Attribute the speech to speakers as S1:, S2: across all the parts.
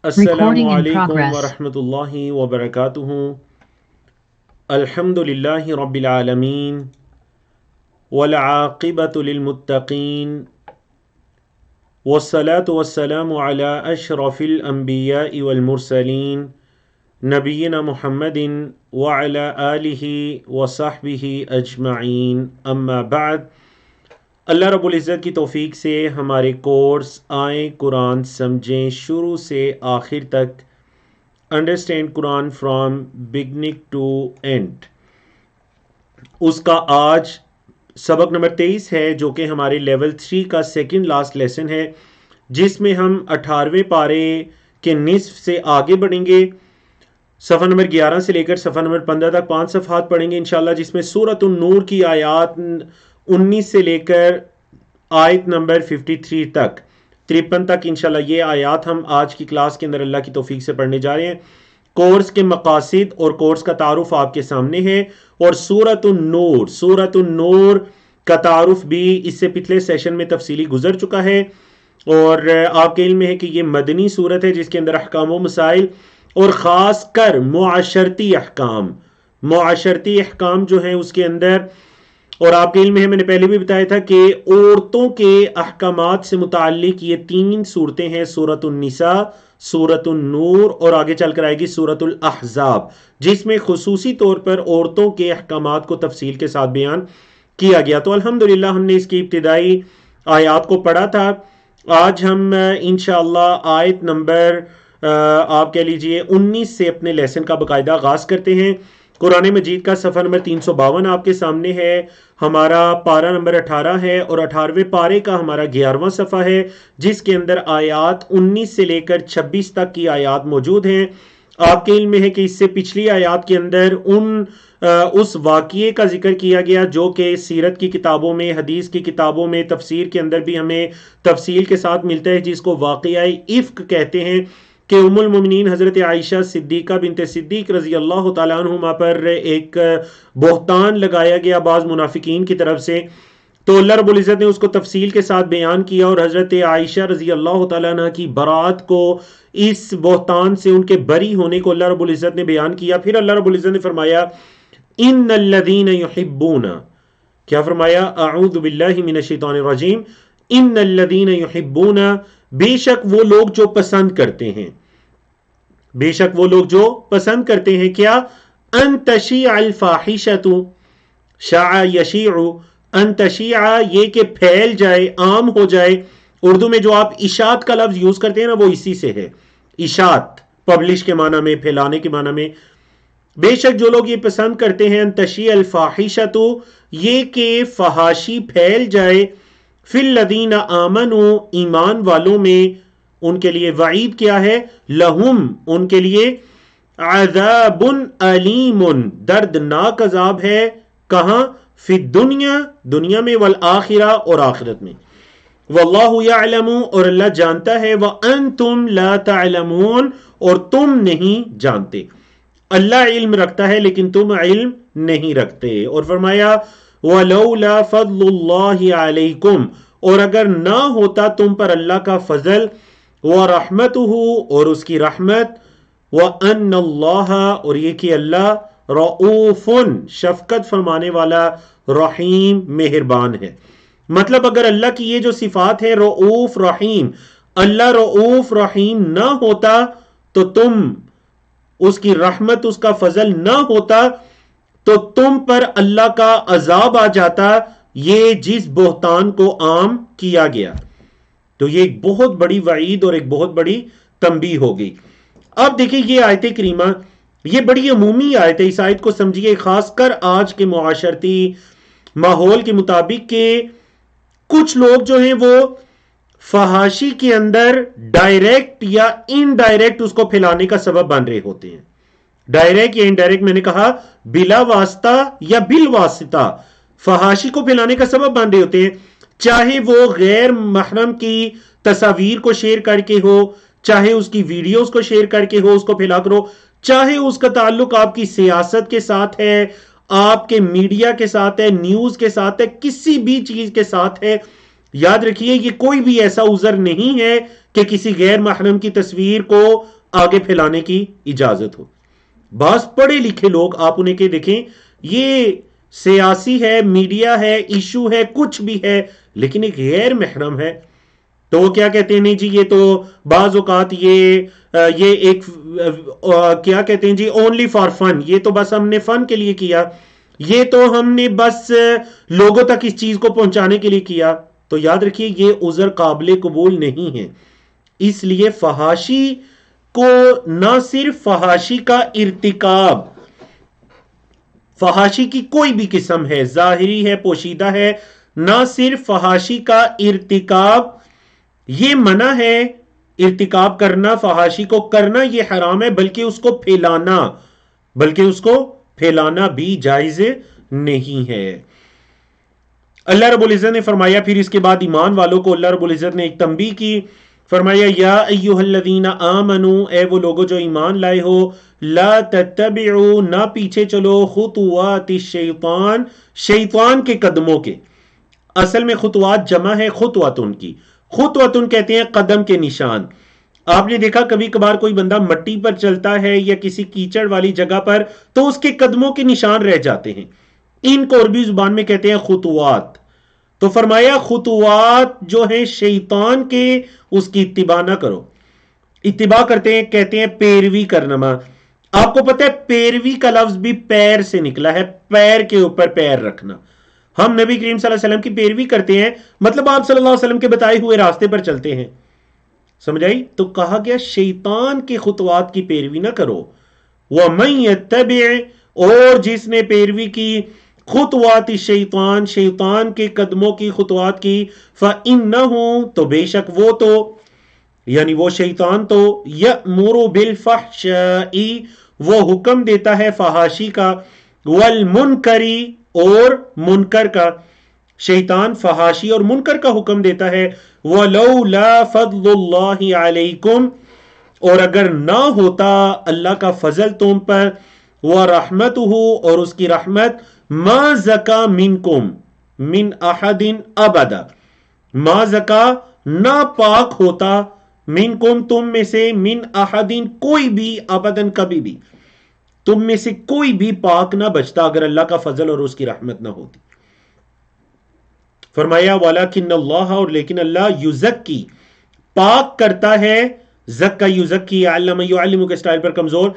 S1: السلام
S2: Recording in
S1: علیکم
S2: progress.
S1: ورحمۃ اللہ وبرکاتہ۔ الحمد للہ رب العالمین والعاقبۃ للمتقین والصلاة والسلام علی اشرف الانبیاء والمرسلین نبینا محمد وعلی آلہ وصحبہ اجمعین، اما بعد۔ اللہ رب العزت کی توفیق سے ہمارے کورس آئیں قرآن سمجھیں شروع سے آخر تک، understand Quran from beginning to end, اس کا آج سبق نمبر 23 ہے، جو کہ ہمارے لیول 3 کا سیکنڈ لاسٹ لیسن ہے، جس میں ہم 18ویں پارے کے نصف سے آگے بڑھیں گے۔ صفحہ نمبر 11 سے لے کر صفحہ نمبر 15 تک 5 صفحات پڑھیں گے انشاءاللہ، جس میں سورۃ النور کی آیات 19 سے لے کر آیت نمبر 53 تک 53 تک انشاءاللہ یہ آیات ہم آج کی کلاس کے اندر اللہ کی توفیق سے پڑھنے جا رہے ہیں۔ کورس کے مقاصد اور کورس کا تعارف آپ کے سامنے ہے، اور سورۃ النور کا تعارف بھی اس سے پچھلے سیشن میں تفصیلی گزر چکا ہے، اور آپ کے علم میں ہے کہ یہ مدنی سورت ہے جس کے اندر احکام و مسائل اور خاص کر معاشرتی احکام جو ہیں اس کے اندر، اور آپ کے علم میں ہے، میں نے پہلے بھی بتایا تھا کہ عورتوں کے احکامات سے متعلق یہ 3 صورتیں ہیں، سورۃ النساء، سورۃ النور اور آگے چل کر آئے گی سورۃ الاحزاب، جس میں خصوصی طور پر عورتوں کے احکامات کو تفصیل کے ساتھ بیان کیا گیا۔ تو الحمدللہ ہم نے اس کی ابتدائی آیات کو پڑھا تھا۔ آج ہم انشاءاللہ آیت نمبر آپ کہہ لیجئے 19 سے اپنے لیسن کا باقاعدہ آغاز کرتے ہیں۔ قرآن مجید کا صفحہ نمبر 352 آپ کے سامنے ہے، ہمارا پارہ نمبر 18 ہے، اور 18ویں پارے کا ہمارا 11واں صفحہ ہے، جس کے اندر آیات 19 سے لے کر 26 تک کی آیات موجود ہیں۔ آپ کے علم میں ہے کہ اس سے پچھلی آیات کے اندر اس واقعے کا ذکر کیا گیا جو کہ سیرت کی کتابوں میں، حدیث کی کتابوں میں، تفسیر کے اندر بھی ہمیں تفصیل کے ساتھ ملتا ہے، جس کو واقعہ افک کہتے ہیں، کہ ام المومنین حضرت عائشہ صدیقہ بنت صدیق رضی اللہ تعالیٰ عنہما پر ایک بہتان لگایا گیا بعض منافقین کی طرف سے، تو اللہ رب العزت نے اس کو تفصیل کے ساتھ بیان کیا، اور حضرت عائشہ رضی اللہ تعالیٰ عنہ کی برات کو، اس بہتان سے ان کے بری ہونے کو اللہ رب العزت نے بیان کیا۔ پھر اللہ رب العزت نے فرمایا ان الذین یحبون، کیا فرمایا؟ اعوذ باللہ من الشیطان الرجیم، ان الذین یحبون، بے شک وہ لوگ جو پسند کرتے ہیں، بے شک وہ لوگ جو پسند کرتے ہیں، کیا؟ ان تشیع الفاحشۃ، شاع یشیع، ان تشیع یہ کہ پھیل جائے، عام ہو جائے۔ اردو میں جو آپ اشاعت کا لفظ یوز کرتے ہیں نا، وہ اسی سے ہے، اشاعت، پبلش کے معنی میں، پھیلانے کے معنی میں۔ بے شک جو لوگ یہ پسند کرتے ہیں، ان تشیع الفاحشۃ، یہ کہ فحاشی پھیل جائے، فی الذین آمنوا، ایمان والوں میں، ان کے لیے وعید کیا ہے؟ لہم، ان کے لیے عذاب علیم، دردناک عذاب ہے، کہاں؟ فی الدنیا، دنیا میں، والآخرہ، اور آخرت میں۔ واللہ یعلم، اور اللہ جانتا ہے، وانتم لا تعلمون، اور تم نہیں جانتے۔ اللہ علم رکھتا ہے لیکن تم علم نہیں رکھتے۔ اور فرمایا وَلَوْلَا فَضْلُ اللَّهِ عَلَيْكُمْ، اور اگر نہ ہوتا تم پر اللہ کا فضل، وَرَحْمَتُهُ، اور اس کی رحمت، وَأَنَّ اللَّهَ، اور یہ کہ اللہ، رؤوف، شفقت فرمانے والا، رحیم، مہربان ہے۔ مطلب اگر اللہ کی یہ جو صفات ہے، رؤوف رحیم، اللہ رؤوف رحیم نہ ہوتا تو تم، اس کی رحمت، اس کا فضل نہ ہوتا تو تم پر اللہ کا عذاب آ جاتا، یہ جس بہتان کو عام کیا گیا۔ تو یہ ایک بہت بڑی وعید اور ایک بہت بڑی تنبیہ ہو گئی۔ اب دیکھیں یہ آیت کریمہ، یہ بڑی عمومی آیت ہے، اس آیت کو سمجھیے خاص کر آج کے معاشرتی ماحول کے مطابق، کہ کچھ لوگ جو ہیں وہ فحاشی کے اندر ڈائریکٹ یا انڈائریکٹ اس کو پھیلانے کا سبب بن رہے ہوتے ہیں۔ ڈائریکٹ یا انڈائریکٹ، میں نے کہا بلا واسطہ یا بالواسطہ فحاشی کو پھیلانے کا سبب بن رہے ہوتے ہیں، چاہے وہ غیر محرم کی تصاویر کو شیئر کر کے ہو، چاہے اس کی ویڈیوز کو شیئر کر کے ہو، اس کو پھیلا کرو، چاہے اس کا تعلق آپ کی سیاست کے ساتھ ہے، آپ کے میڈیا کے ساتھ ہے، نیوز کے ساتھ ہے، کسی بھی چیز کے ساتھ ہے۔ یاد رکھیے یہ کوئی بھی ایسا عذر نہیں ہے کہ کسی غیر محرم کی تصویر کو آگے پھیلانے کی اجازت ہو. بعض پڑھے لکھے لوگ آپ انہیں کہ دیکھیں یہ سیاسی ہے، میڈیا ہے، ایشو ہے، کچھ بھی ہے، لیکن ایک غیر محرم ہے، تو وہ کیا کہتے ہیں، نہیں جی یہ تو بعض اوقات یہ ایک کیا کہتے ہیں جی اونلی فار فن، یہ تو بس ہم نے فن کے لیے کیا، یہ تو ہم نے بس لوگوں تک اس چیز کو پہنچانے کے لیے کیا. تو یاد رکھیے یہ عذر قابل قبول نہیں ہے. اس لیے فحاشی کو نہ صرف فحاشی کا ارتکاب، فحاشی کی کوئی بھی قسم ہے، ظاہری ہے، پوشیدہ ہے، نہ صرف فحاشی کا ارتکاب یہ منع ہے، ارتکاب کرنا، فحاشی کو کرنا یہ حرام ہے، بلکہ اس کو پھیلانا بھی جائز نہیں ہے. اللہ رب العزت نے فرمایا پھر اس کے بعد ایمان والوں کو اللہ رب العزت نے ایک تنبیہ کی، فرمایا یا ایھا الذین آمنوا، اے وہ لوگوں جو ایمان لائے ہو، لا تتبعوا نہ پیچھے چلو، خطوات الشیطان شیطان کے قدموں کے. اصل میں خطوات جمع ہے خطوتن کی، خطوتن کہتے ہیں قدم کے نشان. آپ نے دیکھا کبھی کبھار کوئی بندہ مٹی پر چلتا ہے یا کسی کیچڑ والی جگہ پر تو اس کے قدموں کے نشان رہ جاتے ہیں، ان کو عربی زبان میں کہتے ہیں خطوات. تو فرمایا خطوات جو ہیں شیطان کے، اس کی اتباع نہ کرو. اتباع کرتے ہیں کہتے ہیں پیروی کرنا. آپ کو پتہ ہے پیروی کا لفظ بھی پیر سے نکلا ہے، پیر کے اوپر پیر رکھنا. ہم نبی کریم صلی اللہ علیہ وسلم کی پیروی کرتے ہیں، مطلب آپ صلی اللہ علیہ وسلم کے بتائے ہوئے راستے پر چلتے ہیں. سمجھ آئی؟ تو کہا گیا شیطان کے خطوات کی پیروی نہ کرو. وَمَن يَتَّبِعْ اور جس نے پیروی کی خطوات الشیطان شیطان کے قدموں کی، خطوات کی، فَإِنَّهُ تو بے شک وہ تو یعنی وہ شیطان تو یأمر بالفحشاء وہ حکم دیتا ہے فحاشی کا، والمنکر اور منکر کا. شیطان فحاشی اور منکر کا حکم دیتا ہے. ولولا فضل اللہ علیکم اور اگر نہ ہوتا اللہ کا فضل تم پر، ورحمتہ اور اس کی رحمت، ما زکا منکم من احد ابدا ما زکا نہ پاک ہوتا، منکم تم میں سے، من احد کوئی بھی، ابدن کبھی بھی، تم میں سے کوئی بھی پاک نہ بچتا اگر اللہ کا فضل اور اس کی رحمت نہ ہوتی. فرمایا وَلَكِنَّ اللَّهَ اور لیکن اللہ یزکی پاک کرتا ہے، زکا یزکی، علم یعلم کے سٹائل پر کمزور،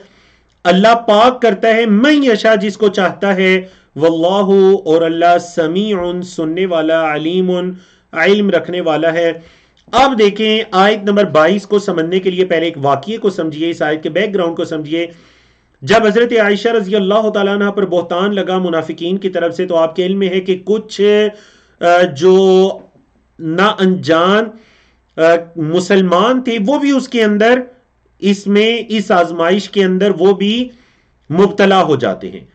S1: اللہ پاک کرتا ہے من یشاء جس کو چاہتا ہے، واللہ اور اللہ سمیع سننے والا، علیم علم رکھنے والا ہے. اب دیکھیں آیت نمبر 22 کو سمجھنے کے لیے پہلے ایک واقعے کو سمجھیے، اس آیت کے بیک گراؤنڈ کو سمجھیے. جب حضرت عائشہ رضی اللہ تعالیٰ عنہ پر بہتان لگا منافقین کی طرف سے، تو آپ کے علم میں ہے کہ کچھ جو نا انجان مسلمان تھے وہ بھی اس کے اندر، اس آزمائش کے اندر وہ بھی مبتلا ہو جاتے ہیں.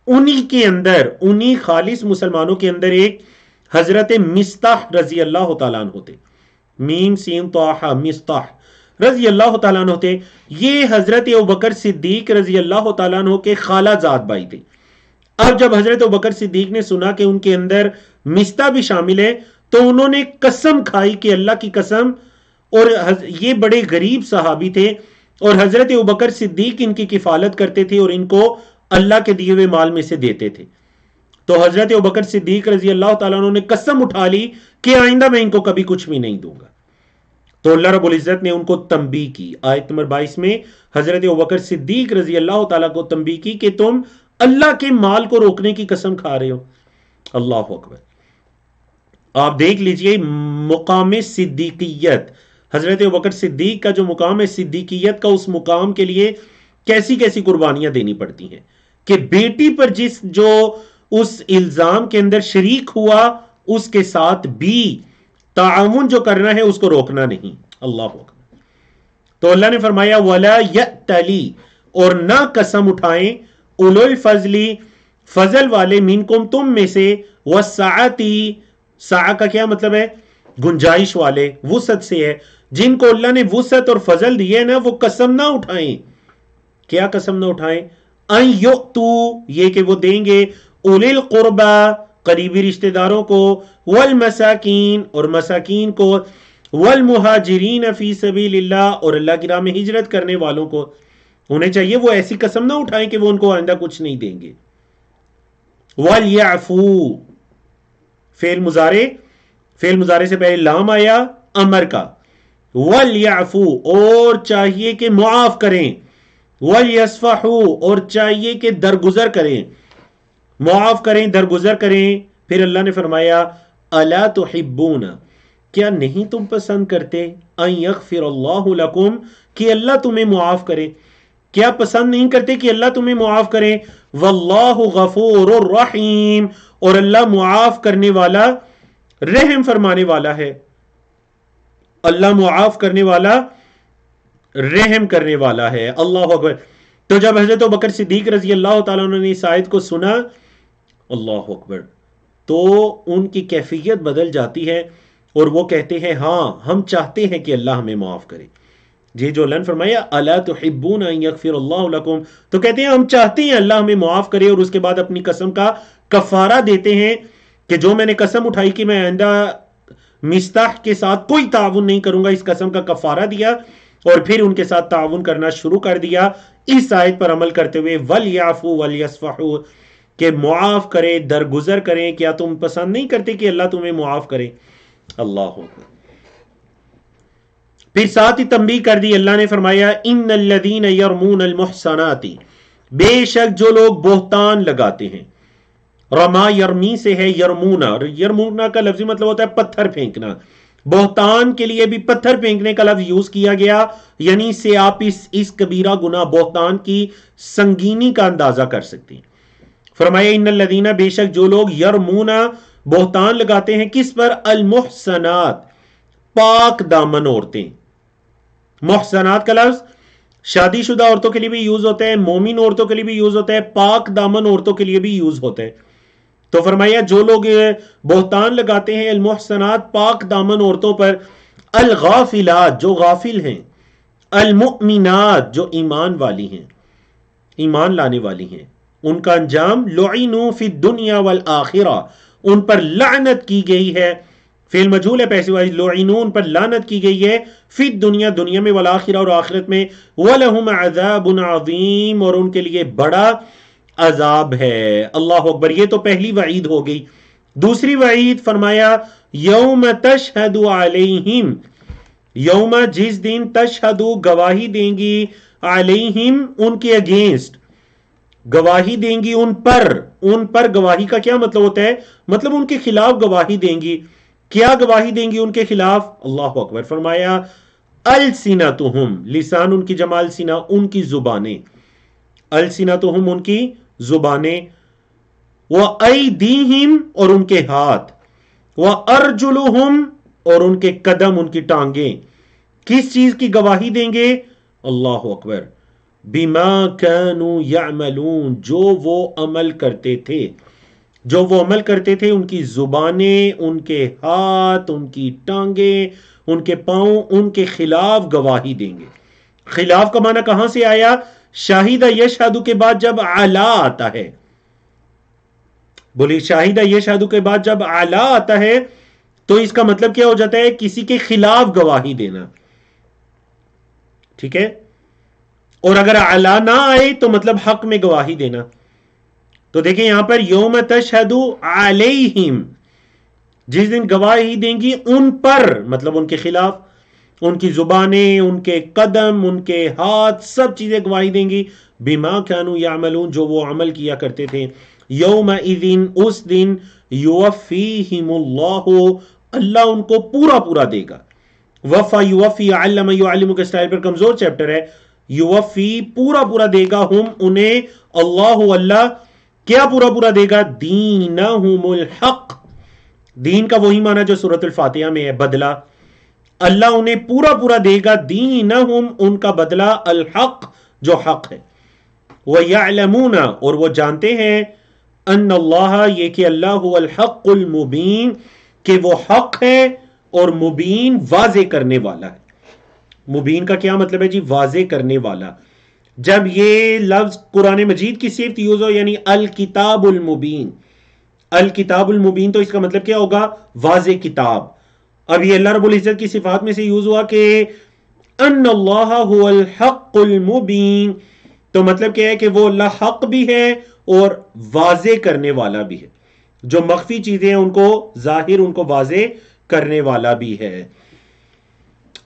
S1: انہی کے اندر، انہی خالص مسلمانوں کے اندر ایک حضرت مستح رضی اللہ تعالیٰ عنہ تھے، میم سین طاہا مستح رضی اللہ تعالیٰ عنہ تھے. یہ حضرت ابوبکر صدیق رضی اللہ تعالیٰ عنہ کے خالہ زاد بھائی تھے. اب جب حضرت ابوبکر صدیق نے سنا کہ ان کے اندر مستح بھی شامل ہے تو انہوں نے قسم کھائی کہ اللہ کی قسم، اور یہ بڑے غریب صحابی تھے اور حضرت ابوبکر صدیق ان کی کفالت کرتے تھے اور ان کو اللہ کے دیے ہوئے مال میں سے دیتے تھے. تو حضرت ابوبکر صدیق رضی اللہ تعالیٰ عنہ نے قسم اٹھا لی کہ آئندہ میں ان کو کبھی کچھ بھی نہیں دوں گا. تو اللہ رب العزت نے ان کو تنبیہ کی. آیت نمبر 22 میں حضرت ابوبکر صدیق رضی اللہ تعالیٰ کو تنبیہ کی کہ تم اللہ کے مال کو روکنے کی قسم کھا رہے ہو. اللہ اکبر. آپ دیکھ لیجئے مقام صدیقیت، حضرت ابوبکر صدیق کا جو مقام ہے صدیقیت کا، اس مقام کے لیے کیسی کیسی قربانیاں دینی پڑتی ہیں کہ بیٹی پر جو اس الزام کے اندر شریک ہوا اس کے ساتھ بھی تعاون جو کرنا ہے اس کو روکنا نہیں. اللہ اکبر. تو اللہ نے فرمایا وَلَا يَأْتَلِي اور نہ قسم اٹھائیں، اولو الفضل فضل والے، منکم تم میں سے، وَالسَّعَةِ سعہ کا کیا مطلب ہے؟ گنجائش والے، وسعت سے ہے، جن کو اللہ نے وسعت اور فضل دیے نا وہ قسم نہ اٹھائیں. کیا قسم نہ اٹھائیں؟ ان یؤتو یہ کہ وہ دیں گے، اولی القربہ قریبی رشتہ داروں کو، والمساکین اور مساکین کو، والمہاجرین فی سبیل اللہ، اور اللہ کی راہ میں ہجرت کرنے والوں کو انہیں چاہیے وہ ایسی قسم نہ اٹھائیں کہ وہ ان کو آئندہ کچھ نہیں دیں گے. وَلْيَعْفُو، فعل مضارع سے پہلے لام آیا امر کا. وَلْيَعْفُو، اور چاہیے کہ معاف کریں. وَلْيَصْفَحُوا، اور چاہیے کہ درگزر کریں، معاف کریں، درگزر کریں. پھر اللہ نے فرمایا الا تحبون، کیا نہیں تم پسند کرتے، ان یغفر اللہ لکم، کہ اللہ تمہیں معاف کرے. کیا پسند نہیں کرتے کہ اللہ تمہیں معاف کرے. واللہ غفور الرحیم، اور اللہ معاف کرنے والا، رحم فرمانے والا ہے. اللہ معاف کرنے والا، رحم کرنے والا ہے. اللہ اکبر. تو جب حضرت ابوبکر صدیق رضی اللہ تعالیٰ عنہ نے اس آیت کو سنا، اللہ اکبر، تو ان کی کیفیت بدل جاتی ہے اور وہ کہتے ہیں ہاں ہم چاہتے ہیں کہ اللہ ہمیں معاف کرے. جی جو اللہ نے فرمایا الا تحبون ان یغفر اللہ لکم، تو کہتے ہیں ہم چاہتے ہیں اللہ ہمیں معاف کرے، اور اس کے بعد اپنی قسم کا کفارہ دیتے ہیں کہ جو میں نے قسم اٹھائی کہ میں آئندہ مستاح کے ساتھ کوئی تعاون نہیں کروں گا، اس قسم کا کفارہ دیا اور پھر ان کے ساتھ تعاون کرنا شروع کر دیا اس آیت پر عمل کرتے ہوئے. وَلْيَعْفُوا وَلْيَصْفَحُوا، کہ معاف کرے، درگزر کریں. کیا تم پسند نہیں کرتے کہ اللہ تمہیں معاف کرے. اللہ اکبر. پھر ساتھ ہی تنبیہ کر دی، اللہ نے فرمایا ان الذین یرمون المحصنات، بے شک جو لوگ بہتان لگاتے ہیں. رما یرمی سے ہے یرمونا، یرمونا کا لفظی مطلب ہوتا ہے پتھر پھینکنا. بہتان کے لیے بھی پتھر پھینکنے کا لفظ یوز کیا گیا، یعنی سے آپ اس کبیرہ گناہ بہتان کی سنگینی کا اندازہ کر سکتے ہیں. فرمایا ان الذین، بے شک جو لوگ یرمونا بہتان لگاتے ہیں، کس پر؟ المحصنات، پاک دامن عورتیں. محصنات کا لفظ شادی شدہ عورتوں کے لیے بھی یوز ہوتا ہے، مومن عورتوں کے لیے بھی یوز ہوتا ہے، پاک دامن عورتوں کے لیے بھی یوز ہوتا ہے. تو فرمایا جو لوگ بہتان لگاتے ہیں المحصنات، پاک دامن عورتوں پر، الغافلات، جو غافل ہیں، المؤمنات، جو ایمان والی ہیں، ایمان لانے والی ہیں، ان کا انجام لعنوا فی الدنیا والآخرہ، ان پر لعنت کی گئی ہے. فعل مجہول ہے پیسے والی، لعنوا، ان پر لعنت کی گئی ہے، فی الدنیا، دنیا میں، والآخرہ، اور آخرت میں، وَلَهُمْ عَذَابٌ عَظِيمٌ، اور ان کے لیے بڑا عذاب ہے. اللہ اکبر. یہ تو پہلی وعید ہو گئی. دوسری وعید فرمایا یوم تشہد علیہم، یوم، جس دن، تشہد، گواہی دیں گی، علیہم، ان کے اگینسٹ، گواہی دیں گی ان پر. ان پر گواہی کا کیا مطلب ہوتا ہے؟ مطلب ان کے خلاف گواہی دیں گی. کیا گواہی دیں گی ان کے خلاف؟ اللہ اکبر. فرمایا السنتہم، لسان ان کی جمع السنہ، ان کی زبانیں، السنتہم، ان کی زبانیں، وَأَيْدِيهِمْ، اور ان کے ہاتھ، وَأَرْجُلُهُمْ، اور ان کے قدم، ان کی ٹانگیں. کس چیز کی گواہی دیں گے؟ اللہ اکبر. بِمَا كَانُوا يَعْمَلُونَ، جو وہ عمل کرتے تھے، جو وہ عمل کرتے تھے، ان کی زبانیں، ان کے ہاتھ، ان کی ٹانگیں، ان کے پاؤں، ان کے خلاف گواہی دیں گے. خلاف کا معنی کہاں سے آیا؟ شاہدہ یشہدو کے بعد جب علا آتا ہے، بولی شاہدہ یشہدو کے بعد جب علا آتا ہے تو اس کا مطلب کیا ہو جاتا ہے؟ کسی کے خلاف گواہی دینا. ٹھیک ہے. اور اگر علا نہ آئے تو مطلب حق میں گواہی دینا. تو دیکھیں یہاں پر یوم تشہد علیہم، جس دن گواہی دیں گی ان پر، مطلب ان کے خلاف، ان کی زبانیں، ان کے قدم، ان کے ہاتھ، سب چیزیں گواہی دیں گی. بما كانوا يعملون، جو وہ عمل کیا کرتے تھے. یومئذ، اس دن، یوفیہم اللہ، اللہ ان کو پورا پورا دے گا. وفا یوفی، علم یعلم کے سٹائل پر کمزور چیپٹر ہے. یوفی، پورا پورا دے گا، ہم، انہیں، اللہ، اللہ، کیا پورا پورا دے گا؟ دینہم الحق، دین کا وہی معنی جو سورۃ الفاتحہ میں ہے، بدلہ. اللہ انہیں پورا پورا دے گا، دینہم، ان کا بدلہ، الحق، جو حق ہے. وَيَعْلَمُونَ، اور وہ جانتے ہیں، ان اللہ، یہ کہ اللہ هو الحق المبین، کہ وہ حق ہے اور مبین، واضح کرنے والا ہے. مبین کا کیا مطلب ہے جی؟ واضح کرنے والا. جب یہ لفظ قرآن مجید کی صفت یوز ہو، یعنی الکتاب المبین، الکتاب المبین، تو اس کا مطلب کیا ہوگا؟ واضح کتاب. اب یہ اللہ رب العزت کی صفات میں سے یوز ہوا کہ ان اللہ هو الحق المبین، تو مطلب کیا ہے کہ وہ اللہ حق بھی ہے اور واضح کرنے والا بھی ہے، جو مخفی چیزیں ہیں ان کو ظاہر، ان کو واضح کرنے والا بھی ہے۔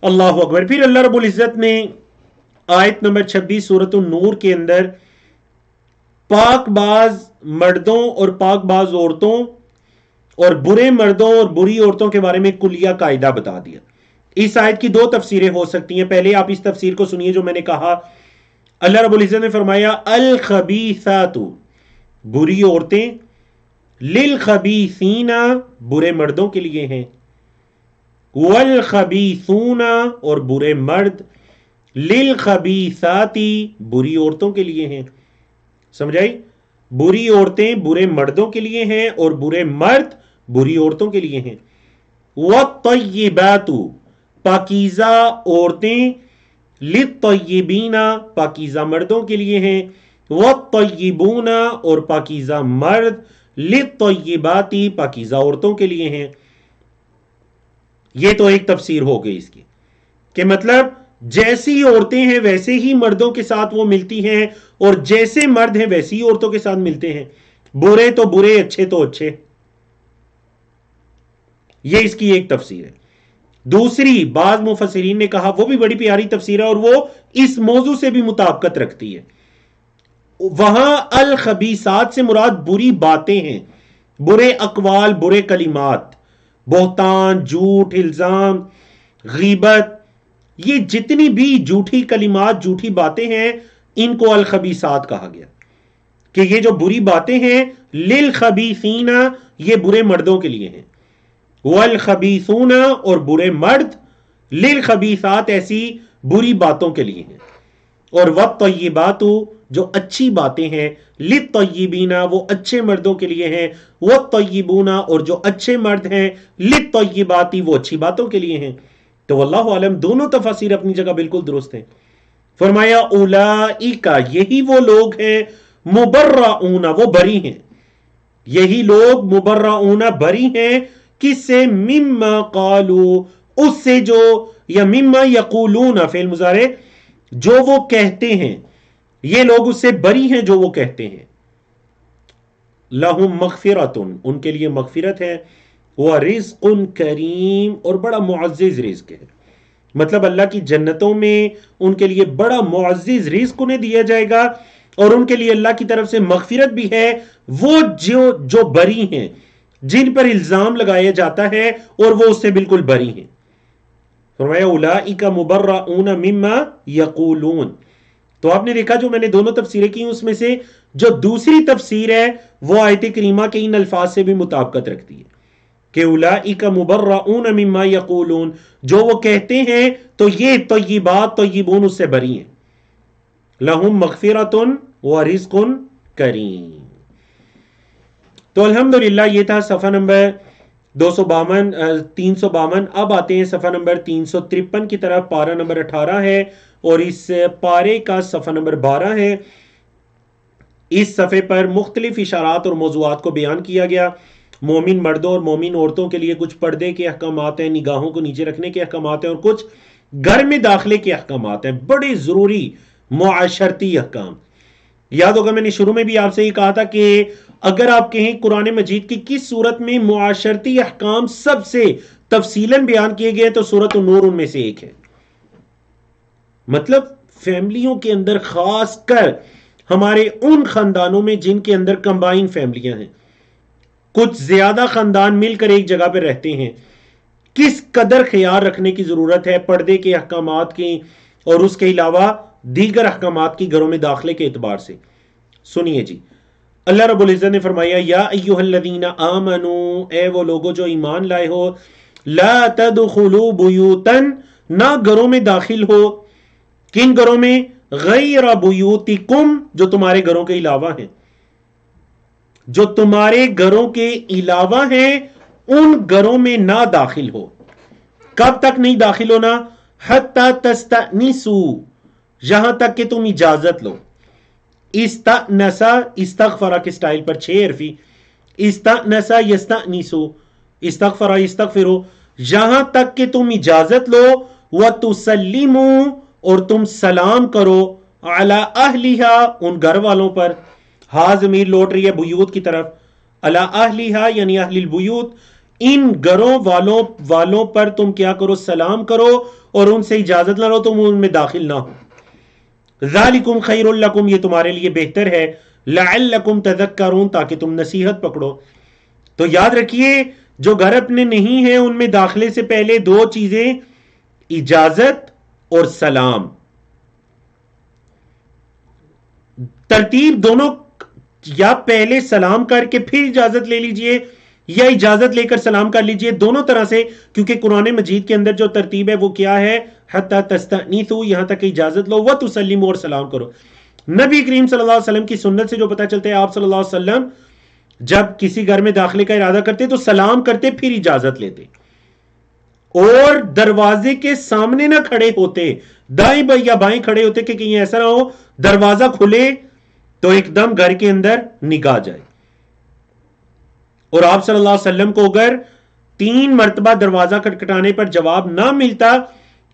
S1: اللہ اکبر۔ پھر اللہ رب العزت نے آیت نمبر 26 سورۃ النور کے اندر پاک باز مردوں اور پاک باز عورتوں اور برے مردوں اور بری عورتوں کے بارے میں کلیہ قاعدہ بتا دیا۔ اس آیت کی دو تفسیریں ہو سکتی ہیں۔ پہلے آپ اس تفسیر کو سنیے جو میں نے کہا، اللہ رب العزت نے فرمایا الخبیثات، بری عورتیں، للخبیثین، برے مردوں کے لیے ہیں، والخبیثون، اور برے مرد، للخبیثات، بری عورتوں کے لیے ہیں۔ سمجھائی؟ بری عورتیں برے مردوں کے لیے ہیں اور برے مرد بری عورتوں کے لیے ہیں۔ والطیبات، پاکیزہ عورتیں، للطیبین، پاکیزہ مردوں کے لیے ہیں، والطیبون، اور پاکیزہ مرد، للطیبات، پاکیزہ عورتوں کے لیے ہیں۔ یہ تو ایک تفسیر ہو گئی اس کی، کہ مطلب جیسی عورتیں ہیں ویسے ہی مردوں کے ساتھ وہ ملتی ہیں، اور جیسے مرد ہیں ویسی ہی عورتوں کے ساتھ ملتے ہیں، برے تو برے، اچھے تو اچھے۔ یہ اس کی ایک تفسیر ہے۔ دوسری، بعض مفسرین نے کہا، وہ بھی بڑی پیاری تفسیر ہے اور وہ اس موضوع سے بھی مطابقت رکھتی ہے۔ وہاں الخبیثات سے مراد بری باتیں ہیں، برے اقوال، برے کلمات، بہتان، جھوٹ، الزام، غیبت، یہ جتنی بھی جھوٹی کلمات، جھوٹی باتیں ہیں، ان کو الخبیثات کہا گیا، کہ یہ جو بری باتیں ہیں، للخبیثین، یہ برے مردوں کے لیے ہیں، والخبیثون، اور برے مرد، للخبیثات، ایسی بری باتوں کے لیے ہیں، اور والطیبات، جو اچھی باتیں ہیں، للطیبین، وہ اچھے مردوں کے لیے ہیں، والطیبون، اور جو اچھے مرد ہیں، للطیبات، وہ اچھی باتوں کے لیے ہیں۔ تو واللہ عالم دونوں تفاسیر اپنی جگہ بالکل درست ہیں۔ فرمایا اولئک، یہی وہ لوگ ہیں، مبرؤون، وہ بری ہیں، یہی لوگ مبرؤون، بری ہیں، کس سے؟ مما قالوا، اس سے جو، یا مما یقولون، فعل مضارع، جو وہ کہتے ہیں، یہ لوگ اس سے بری ہیں جو وہ کہتے ہیں۔ لہم مغفرۃ، ان کے لیے مغفرت ہے، ورزق کریم، اور بڑا معزز رزق ہے۔ مطلب اللہ کی جنتوں میں ان کے لیے بڑا معزز رزق انہیں دیا جائے گا، اور ان کے لیے اللہ کی طرف سے مغفرت بھی ہے۔ وہ جو بری ہیں، جن پر الزام لگایا جاتا ہے اور وہ اس سے بالکل بری ہیں۔ فرمایا اولئک مبرؤون مما یقولون۔ تو آپ نے دیکھا جو میں نے دونوں تفسیریں کی، اس میں سے جو دوسری تفسیر ہے وہ آیت کریمہ کے ان الفاظ سے بھی مطابقت رکھتی ہے، کہ اولئک مبرؤون مما یقولون، جو وہ کہتے ہیں، تو یہ طیبات، طیبون، اس سے بری ہیں۔ لہم مغفرۃ ورزق کریم۔ تو الحمدللہ یہ تھا صفحہ نمبر 352۔ اب آتے ہیں صفحہ نمبر 353 کی طرف۔ پارہ نمبر 18 ہے اور اس پارے کا صفحہ نمبر 12 ہے۔ اس صفحے پر مختلف اشارات اور موضوعات کو بیان کیا گیا۔ مومن مردوں اور مومن عورتوں کے لیے کچھ پردے کے احکامات ہیں، نگاہوں کو نیچے رکھنے کے احکامات ہیں، اور کچھ گھر میں داخلے کے احکامات ہیں، بڑے ضروری معاشرتی احکام۔ یاد ہوگا میں نے شروع میں بھی آپ سے یہ کہا تھا کہ اگر آپ کہیں قرآن مجید کی کس صورت میں معاشرتی احکام سب سے تفصیلاً بیان کیے گئے تو سورۃ النور ان میں سے ایک ہے۔ مطلب فیملیوں کے اندر، خاص کر ہمارے ان خاندانوں میں جن کے اندر کمبائن فیملیاں ہیں، کچھ زیادہ خاندان مل کر ایک جگہ پہ رہتے ہیں، کس قدر خیال رکھنے کی ضرورت ہے پردے کے احکامات کی اور اس کے علاوہ دیگر احکامات کی گھروں میں داخلے کے اعتبار سے۔ سنیے جی، اللہ رب العزت نے فرمایا یا ایھا الذین آمنو، اے وہ لوگو جو ایمان لائے ہو، لا تدخلوا بیوتا، نہ گھروں میں داخل ہو، کن گھروں میں؟ غیر بیوتکم، جو تمہارے گھروں کے علاوہ ہیں، جو تمہارے گھروں کے علاوہ ہیں ان گھروں میں نہ داخل ہو۔ کب تک نہیں داخل ہونا؟ حتی تستأنسوا، یہاں تک کہ تم اجازت لو۔ استأنسا، استغفرا کے سٹائل پر 6 حرفی، استأنسا یستأنسو، استغفرا یستغفرو، یہاں تک کہ تم اجازت لو، وَتُسَلِّمُوا اور تم سلام کرو، عَلَىٰ أَهْلِهَا ان گھر والوں پر. ہاں ضمیر لوٹ رہی ہے بیوت کی طرف، عَلَىٰ أَهْلِهَا یعنی اہل البیوت، ان گھروں والوں پر تم کیا کرو، سلام کرو اور ان سے اجازت نہ لو، تم ان میں داخل نہ ہو. ذالکم خیر لکم یہ تمہارے لیے بہتر ہے، لعلکم تذکرون تاکہ تم نصیحت پکڑو. تو یاد رکھیے جو گھر اپنے نہیں ہیں ان میں داخلے سے پہلے دو چیزیں، اجازت اور سلام. ترتیب دونوں، یا پہلے سلام کر کے پھر اجازت لے لیجئے، یا اجازت لے کر سلام کر لیجئے، دونوں طرح سے، کیونکہ قرآن مجید کے اندر جو ترتیب ہے وہ کیا ہے، حتی تستأنیسوا یہاں تک کہ اجازت لو، وتسلموا اور سلام کرو. نبی کریم صلی اللہ علیہ وسلم کی سنت سے جو پتہ چلتا ہے، آپ صلی اللہ علیہ وسلم جب کسی گھر میں داخلے کا ارادہ کرتے تو سلام کرتے پھر اجازت لیتے، اور دروازے کے سامنے نہ کھڑے ہوتے، دائیں یا بائیں کھڑے ہوتے کہ کہیں ایسا نہ ہو دروازہ کھلے تو ایک دم گھر کے اندر نگاہ جائے. اور آپ صلی اللہ علیہ وسلم کو اگر 3 مرتبہ دروازہ کھٹکھٹانے پر جواب نہ ملتا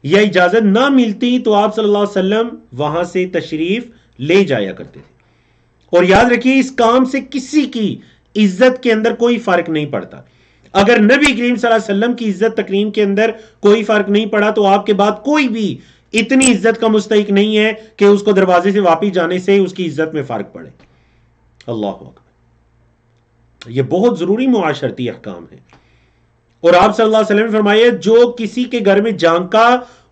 S1: یا اجازت نہ ملتی تو آپ صلی اللہ علیہ وسلم وہاں سے تشریف لے جایا کرتے تھے. اور یاد رکھیے اس کام سے کسی کی عزت کے اندر کوئی فرق نہیں پڑتا. اگر نبی کریم صلی اللہ علیہ وسلم کی عزت تکریم کے اندر کوئی فرق نہیں پڑا تو آپ کے بعد کوئی بھی اتنی عزت کا مستحق نہیں ہے کہ اس کو دروازے سے واپس جانے سے اس کی عزت میں فرق پڑے. اللہ اکبر. یہ بہت ضروری معاشرتی احکام ہے. اور آپ صلی اللہ علیہ وسلم نے فرمایا جو کسی کے گھر میں جھانکا،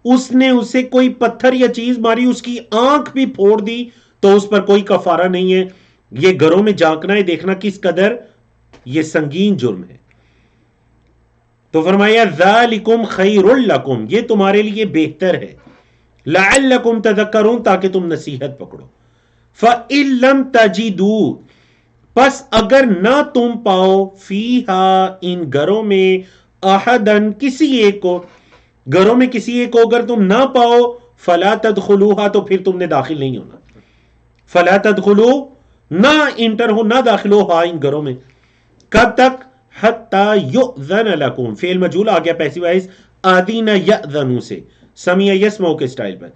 S1: اس نے اسے کوئی پتھر یا چیز ماری، اس کی آنکھ بھی پھوڑ دی تو اس پر کوئی کفارہ نہیں ہے. یہ گھروں میں جھانکنا ہے، دیکھنا کس قدر یہ سنگین جرم ہے. تو فرمایا ذالکم خیر لکم یہ تمہارے لیے بہتر ہے، لعلکم تذکرون تاکہ تم نصیحت پکڑو. فَإِن لَمْ تَجِدُوا پس اگر نہ تم پاؤ، فیہا ان گھروں میں، احدن کسی ایک کو، گھروں میں کسی ایک کو اگر تم نہ پاؤ، فلا تدخلوها تو پھر تم نے داخل نہیں ہونا. فلا تدخلو نہ انٹر ہو، نہ داخل ہو ہاں ان گھروں میں. کب تک؟ حتی یؤذن لکم، فعل مجہول آ گیا پیسو وائز آذین یأذن سے، سمیع یسمع کے سٹائل پر.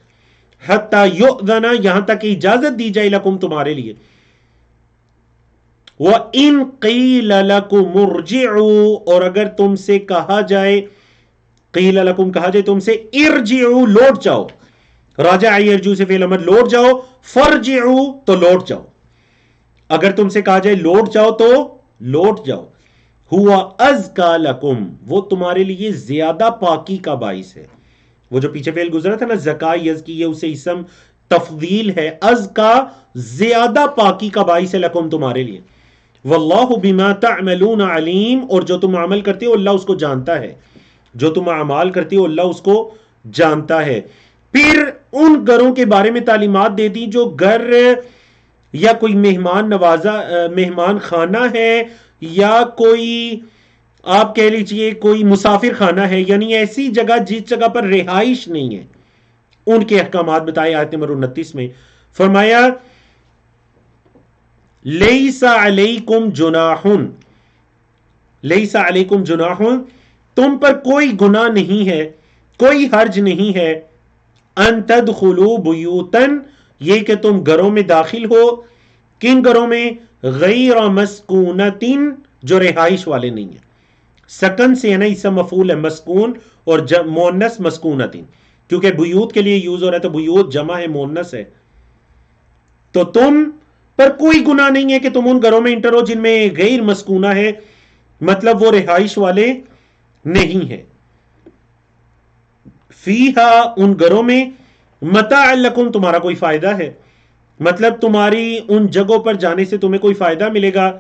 S1: حتی یؤذن یہاں تک کہ اجازت دی جائے، لکم تمہارے لیے. وَإِن قِيلَ لَكُمُ ارْجِعُوا اور اگر تم سے کہا جائے، قیل لکم کہا جائے تم سے، ارجعوا لوٹ جاؤ، راجع یرجو سے فعل امر لوٹ جاؤ، فرجعوا تو لوٹ جاؤ. اگر تم سے کہا جائے لوٹ جاؤ تو لوٹ جاؤ. ہوا ازکا لکم وہ تمہارے لیے زیادہ پاکی کا باعث ہے. وہ جو پیچھے فعل گزرا تھا نا زکا یزکی، یہ اسے اسم تفضیل ہے. ازکا زیادہ پاکی کا باعث ہے، لکم تمہارے لیے. واللہ بما تعملون علیم اور جو تم عمل کرتے ہو اللہ اس کو جانتا ہے، جو تم اعمال کرتے ہو اللہ اس کو جانتا ہے. پھر ان گھروں کے بارے میں تعلیمات دے دی جو گھر یا کوئی مہمان نوازا مہمان خانہ ہے، یا کوئی آپ کہہ لیجئے کوئی مسافر خانہ ہے، یعنی ایسی جگہ جس جگہ پر رہائش نہیں ہے. ان کے احکامات بتائے آیت نمبر 29 میں. فرمایا لیس علیکم جناح، لیس علیکم جناح تم پر کوئی گناہ نہیں ہے، کوئی حرج نہیں ہے، ان تدخلوا بیوتن یہ کہ تم گھروں میں داخل ہو. کن گھروں میں؟ غیر مسکونتن جو رہائش والے نہیں ہیں. سکن سے ہے نا، اسم مفعول ہے مسکون، اور مؤنث مسکونتن، کیونکہ بیوت کے لیے یوز ہو رہا ہے تو بیوت جمع ہے مؤنث ہے. تو تم پر کوئی گناہ نہیں ہے کہ تم ان گھروں میں انٹر ہو جن میں غیر مسکونہ ہے، مطلب وہ رہائش والے نہیں ہے. فیہا ان گھروں میں، متاع لکم تمہارا کوئی فائدہ ہے، مطلب تمہاری ان جگہوں پر جانے سے تمہیں کوئی فائدہ ملے گا،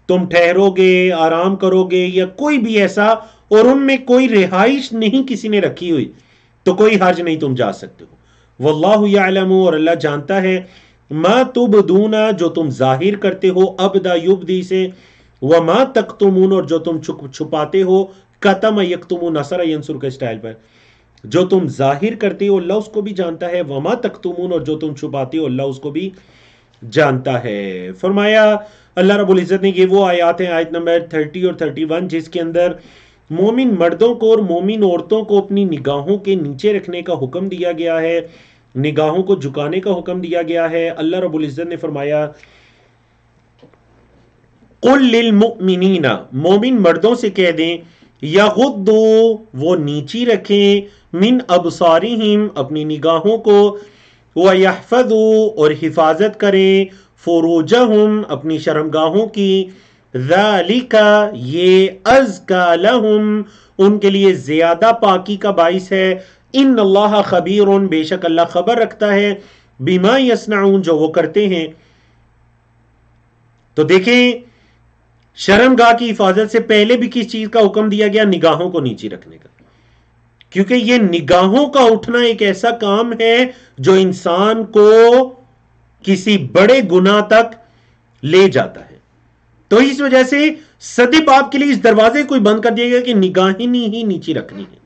S1: تم ٹھہرو گے، آرام کرو گے یا کوئی بھی ایسا، اور ان میں کوئی رہائش نہیں کسی نے رکھی ہوئی تو کوئی حرج نہیں، تم جا سکتے ہو. واللہ یعلم اور اللہ جانتا ہے، ما تبدون جو تم ظاہر کرتے ہو، ابدا یبدی سے، وما تکتمون اور جو تم چھپاتے ہو، کتم یکتمون نصر ینصر کے سٹائل پر. جو تم ظاہر کرتے ہو اللہ اس کو بھی جانتا ہے، وما تکتمون اور جو تم چھپاتے ہو اللہ اس کو بھی جانتا ہے. فرمایا اللہ رب العزت نے یہ وہ آیات ہیں، آیت نمبر 30 اور 31 جس کے اندر مومن مردوں کو اور مومن عورتوں کو اپنی نگاہوں کے نیچے رکھنے کا حکم دیا گیا ہے، نگاہوں کو جھکانے کا حکم دیا گیا ہے۔ اللہ رب العزت نے فرمایا قل للمؤمنین، مومن مردوں سے کہہ دیں، یغضوا، وہ نیچی رکھیں، من ابصارہم، اپنی نگاہوں کو، ویحفظوا، اور حفاظت کریں، فروجہم، اپنی شرمگاہوں کی، ذالک، یہ ازکا لہم، ان کے لیے زیادہ پاکی کا باعث ہے، ان اللہ خبیر، بے شک اللہ خبر رکھتا ہے، بما یصنعون، جو وہ کرتے ہیں۔ تو دیکھیں شرمگاہ کی حفاظت سے پہلے بھی کس چیز کا حکم دیا گیا؟ نگاہوں کو نیچی رکھنے کا، کیونکہ یہ نگاہوں کا اٹھنا ایک ایسا کام ہے جو انسان کو کسی بڑے گناہ تک لے جاتا ہے۔ تو اس وجہ سے صدی پاپ کے لیے اس دروازے کو بند کر دیا گیا کہ نگاہیں ہی نیچی رکھنی ہے،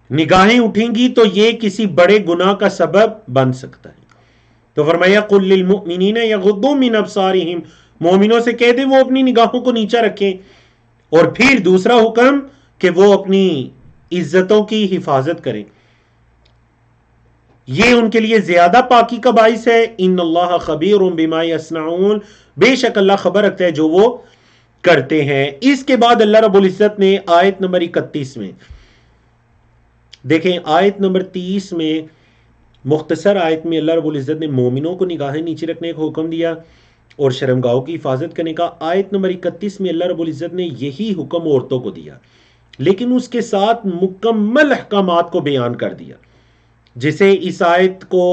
S1: نگاہیں اٹھیں گی تو یہ کسی بڑے گناہ کا سبب بن سکتا ہے۔ تو فرمایا قل للمؤمنین یغضوا من ابصارہم، مومنوں سے کہہ دیں وہ اپنی نگاہوں کو نیچا رکھیں، اور پھر دوسرا حکم کہ وہ اپنی عزتوں کی حفاظت کریں، یہ ان کے لیے زیادہ پاکی کا باعث ہے، ان اللہ خبیر بما یصنعون، بے شک اللہ خبر رکھتا ہے جو وہ کرتے ہیں۔ اس کے بعد اللہ رب العزت نے آیت نمبر 31 میں دیکھیں، آیت نمبر 30 میں مختصر آیت میں اللہ رب العزت نے مومنوں کو نگاہیں نیچے رکھنے کا حکم دیا اور شرمگاہوں کی حفاظت کرنے کا۔ آیت نمبر 31 میں اللہ رب العزت نے یہی حکم عورتوں کو دیا، لیکن اس کے ساتھ مکمل احکامات کو بیان کر دیا، جسے اس آیت کو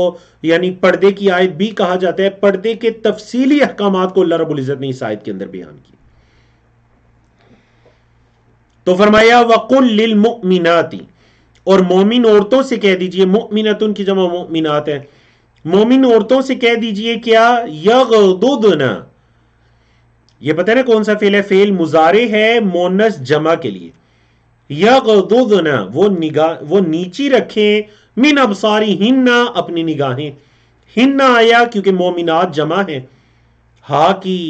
S1: یعنی پردے کی آیت بھی کہا جاتا ہے۔ پردے کے تفصیلی احکامات کو اللہ رب العزت نے اس آیت کے اندر بیان کیا۔ تو فرمایا وَقُلْ لِلْمُؤْمِنَاتِ، اور مومن عورتوں سے کہہ دیجئے، مؤمنتن کی جمع مؤمنات ہے، مومن عورتوں سے کہہ دیجئے کیا؟ یغضضن، یہ پتہ ہے نا کون سا فعل ہے؟ فعل مضارع ہے مؤنث جمع کے لیے۔ یغضضن، وہ نیچی رکھیں، من ابصارہن، اپنی نگاہیں، ہن آیا کیونکہ مومنات جمع ہے، ہا کی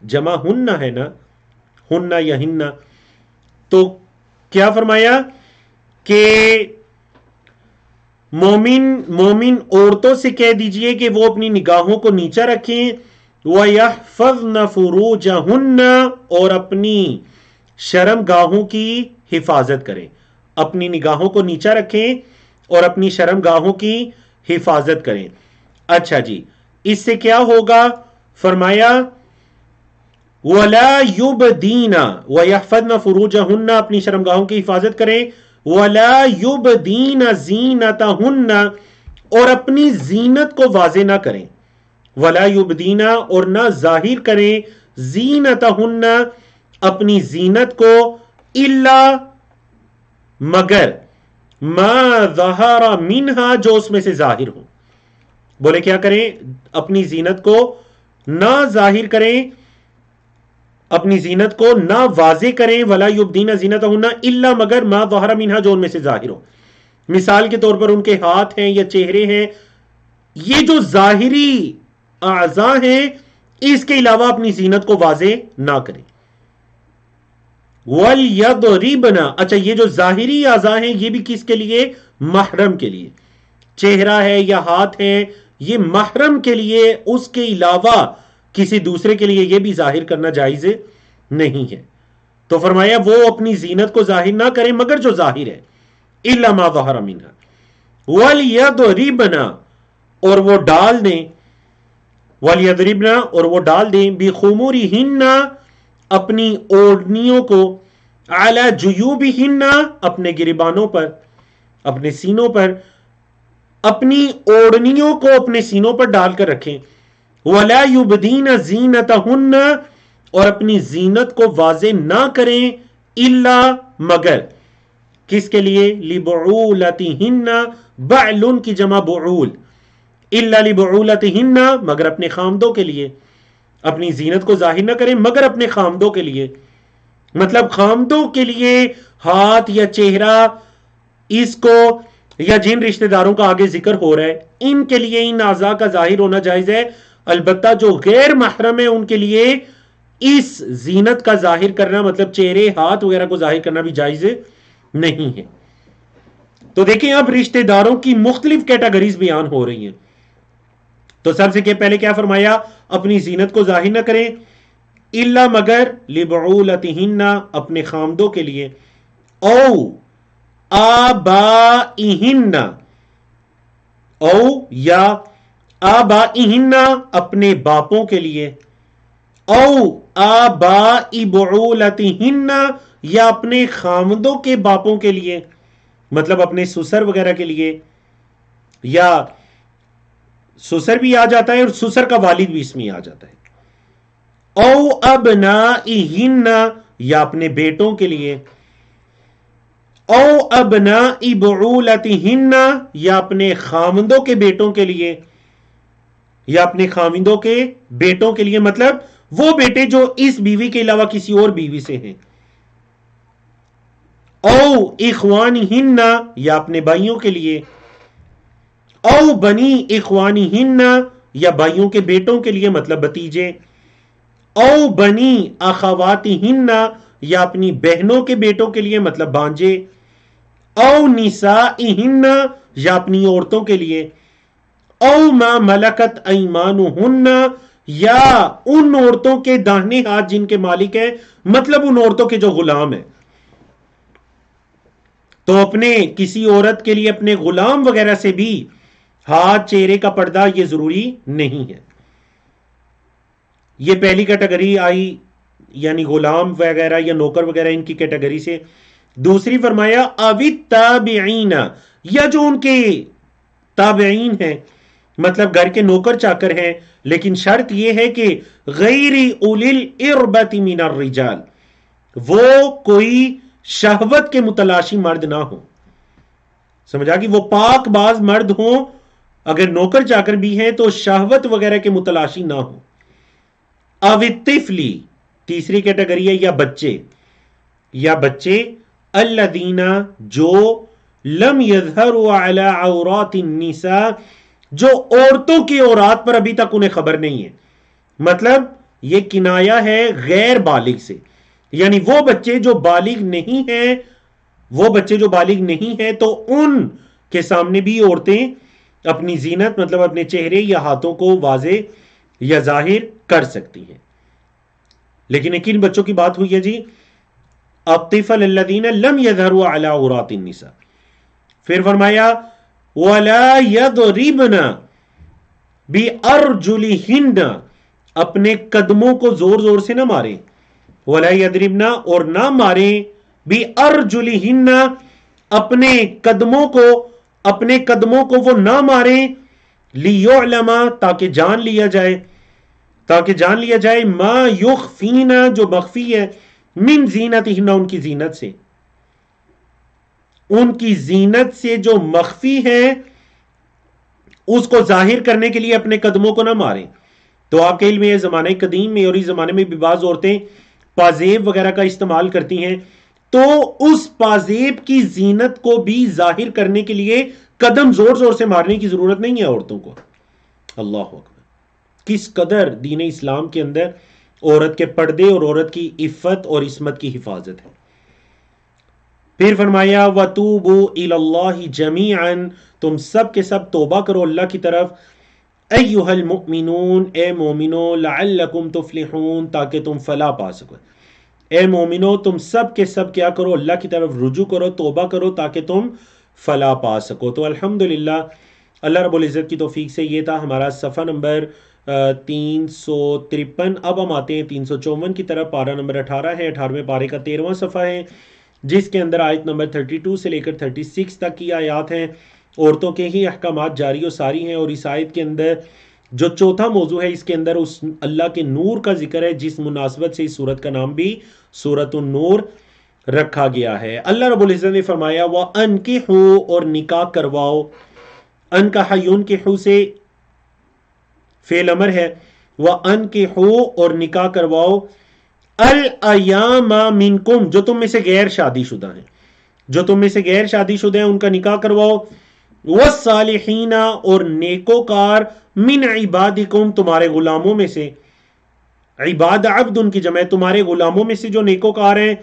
S1: جمع ہن ہے نا، ہن یا ہن، تو کیا فرمایا کہ مومن عورتوں سے کہہ دیجئے کہ وہ اپنی نگاہوں کو نیچا رکھیں، وَيَحْفَظْنَ فُرُوجَهُنَّ، اور اپنی شرمگاہوں کی حفاظت کریں، اپنی نگاہوں کو نیچا رکھیں اور اپنی شرمگاہوں کی حفاظت کریں۔ اچھا جی، اس سے کیا ہوگا؟ فرمایا وَلَا يُبْدِينَ، وَيَحْفَظْنَ فُرُوجَهُنَّ، اپنی شرمگاہوں کی حفاظت کریں، وَلَا يُبْدِينَ زِينَتَهُنَّ، اور اپنی زینت کو واضح نہ کریں، وَلَا يُبْدِينَ، اور نہ ظاہر کریں، زِينَتَهُنَّ، اپنی زینت کو، إِلَّا، مگر، مَا ظَهَرَ مِنْهَا، جو اس میں سے ظاہر ہو۔ بولے کیا کریں؟ اپنی زینت کو نہ ظاہر کریں، اپنی زینت کو نہ واضح کریں، ولا یبدین زینتہن الا، مگر ما ظہر منہا، جو ان میں سے ظاہر ہو۔ مثال کے طور پر ان کے ہاتھ ہیں یا چہرے ہیں، یہ جو ظاہری اعضاء ہیں، اس کے علاوہ اپنی زینت کو واضح نہ کریں۔ وَلْيَضْرِبْنَ، اچھا یہ جو ظاہری اعضاء ہیں یہ بھی کس کے لیے؟ محرم کے لیے، چہرہ ہے یا ہاتھ ہے، یہ محرم کے لیے، اس کے علاوہ کسی دوسرے کے لیے یہ بھی ظاہر کرنا جائز نہیں ہے۔ تو فرمایا وہ اپنی زینت کو ظاہر نہ کریں مگر جو ظاہر ہے، الا ما ظہر منہا، وَلْيَضْرِبْنَ، اور وہ ڈال دیں، وَلْيَضْرِبْنَ، اور وہ ڈال دیں، بِخُمُرِهِنَّ، اپنی اوڑھنیوں کو، عَلَى جُيُوبِهِنَّ، اپنے گریبانوں پر، اپنے سینوں پر، اپنی اوڑھنیوں کو اپنے سینوں پر ڈال کر رکھیں، وَلَا يُبْدِينَ زِينَتَهُنَّ، اور اپنی زینت کو واضح نہ کریں، الا، مگر، کس کے لیے؟ لِبُعُولَتِهِنَّ، بَعْلٌ کی جمع بُعُول، الا لِبُعُولَتِهِنَّ، مگر اپنے خامدوں کے لیے، اپنی زینت کو ظاہر نہ کریں مگر اپنے خامدوں کے لیے، مطلب خامدوں کے لیے ہاتھ یا چہرہ، اس کو یا جن رشتہ داروں کا آگے ذکر ہو رہا ہے ان کے لیے ان اعضاء کا ظاہر ہونا جائز ہے، البتہ جو غیر محرم ہے ان کے لیے اس زینت کا ظاہر کرنا مطلب چہرے ہاتھ وغیرہ کو ظاہر کرنا بھی جائز نہیں ہے. تو دیکھیں اب رشتہ داروں کی مختلف کیٹیگریز بیان ہو رہی ہیں. تو سب سے پہلے کیا فرمایا؟ اپنی زینت کو ظاہر نہ کریں الا مگر لبعولتہن اپنے خامدوں کے لیے، او آبائہن او یا آبائہن اپنے باپوں کے لیے، او آبائی بعولتہن یا اپنے خامدوں کے باپوں کے لیے، مطلب اپنے سسر وغیرہ کے لیے، یا سسر بھی آ جاتا ہے اور سسر کا والد بھی اس میں آ جاتا ہے، او ابنائہن یا اپنے بیٹوں کے لیے، او ابنائی بعولتہن یا اپنے خامندوں کے بیٹوں کے لیے، یا اپنے خامندوں کے بیٹوں کے لیے مطلب وہ بیٹے جو اس بیوی کے علاوہ کسی اور بیوی سے ہیں، او اخوانہن یا اپنے بھائیوں کے لیے، او بنی اخوانہن یا بھائیوں کے بیٹوں کے لیے مطلب بھتیجے، او بنی اخواتہن یا اپنی بہنوں کے بیٹوں کے لیے مطلب بھانجے، او نسائہن یا اپنی عورتوں کے لیے، او ما ملکت ایمانہن یا ان عورتوں کے داہنے ہاتھ جن کے مالک ہیں مطلب ان عورتوں کے جو غلام ہیں. تو اپنے کسی عورت کے لیے اپنے غلام وغیرہ سے بھی ہاتھ چہرے کا پردہ یہ ضروری نہیں ہے. یہ پہلی کیٹیگری آئی یعنی غلام وغیرہ یا نوکر وغیرہ ان کی کیٹیگری سے. دوسری فرمایا اوت تابعین یا جو ان کے تابعین ہیں مطلب گھر کے نوکر چاکر ہیں، لیکن شرط یہ ہے کہ غیر اولی الاربۃ من الرجال، وہ کوئی شہوت کے متلاشی مرد نہ ہو. سمجھا کہ وہ پاک باز مرد ہوں، اگر نوکر چاکر بھی ہیں تو شہوت وغیرہ کے متلاشی نہ ہو. او الطفلی تیسری کیٹیگری ہے یا بچے الذین جو لم یظہروا علی عورات النساء جو عورتوں کی عورات پر ابھی تک انہیں خبر نہیں ہے، مطلب یہ کنایا ہے غیر بالغ سے، یعنی وہ بچے جو بالغ نہیں ہیں تو ان کے سامنے بھی عورتیں اپنی زینت مطلب اپنے چہرے یا ہاتھوں کو واضح یا ظاہر کر سکتی ہیں. لیکن کن بچوں کی بات ہوئی ہے جی؟ الطفل الذین لم یظہروا علی عورات النساء. پھر فرمایا وَلَا يَضْرِبْنَ بِأَرْجُلِهِنَّ اپنے قدموں کو زور زور سے نہ ماریں، وَلَا يَضْرِبْنَ اور نہ ماریں بِأَرْجُلِهِنَّ اپنے قدموں کو وہ نہ ماریں، لِيُعْلَمَ تاکہ جان لیا جائے ما یخفین جو مخفی ہے من زینتہن ان کی زینت سے، ان کی زینت سے جو مخفی ہے اس کو ظاہر کرنے کے لیے اپنے قدموں کو نہ ماریں. تو آپ کے علم میں زمانہ قدیم میں اور اس زمانے میں بھی بعض عورتیں پازیب وغیرہ کا استعمال کرتی ہیں، تو اس پازیب کی زینت کو بھی ظاہر کرنے کے لیے قدم زور زور سے مارنے کی ضرورت نہیں ہے عورتوں کو. اللہ اکبر، کس قدر دین اسلام کے اندر عورت کے پردے اور عورت کی عفت اور عصمت کی حفاظت ہے. پھر فرمایا وَتُوبُوا إِلَى اللَّهِ جَمِيعًا تم سب کے سب توبہ کرو اللہ کی طرف، ایھا المؤمنون اے مومنو، لعلکم تفلحون تاکہ تم فلاح پا سکو. اے مومنو تم سب کے سب کیا کرو؟ اللہ کی طرف رجوع کرو، توبہ کرو تاکہ تم فلاح پا سکو. تو الحمدللہ اللہ رب العزت کی توفیق سے یہ تھا ہمارا صفحہ نمبر 353. اب ہم آتے ہیں 354 کی طرف. پارہ نمبر 18 ہے، 18ویں پارے کا 13واں صفحہ ہے، جس کے اندر آیت نمبر 32 سے لے کر 36 تک کی آیات ہیں. عورتوں کے ہی احکامات جاری و ساری ہیں، اور اس آیت کے اندر جو چوتھا موضوع ہے اس کے اندر اس اللہ کے نور کا ذکر ہے، جس مناسبت سے اس سورت کا نام بھی سورۃ النور رکھا گیا ہے. اللہ رب العزت نے فرمایا وَأَنْكِحُوا اور نکاح کرواؤ. انکحَ يُنْكِحُ سے فعل امر ہے، وَأَنْكِحُوا اور نکاح کرواؤ الایام منکم جو تم میں سے غیر شادی شدہ ہیں، ان کا نکاح کرواؤ، والصالحین اور نیکوکار من عبادکم تمہارے غلاموں میں سے، عباد عبد ان کی جمع ہے، تمہارے غلاموں میں سے جو نیکوکار ہیں،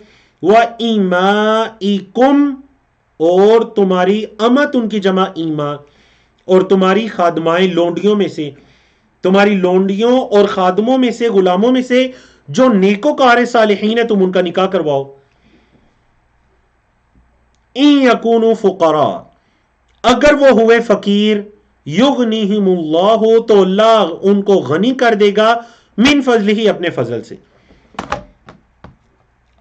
S1: وَإِمَائِكُمْ اور تمہاری امت ان کی جمع ایما، اور تمہاری خادمائیں لونڈیوں میں سے، تمہاری لونڈیوں اور خادموں میں سے، غلاموں میں سے جو نیکوکار صالحین ہیں تم ان کا نکاح کرواؤ. ان یکونوا فقراء اگر وہ ہوئے فقیر، یغنیہم اللہ تو اللہ ان کو غنی کر دے گا، من فضلہ اپنے فضل سے.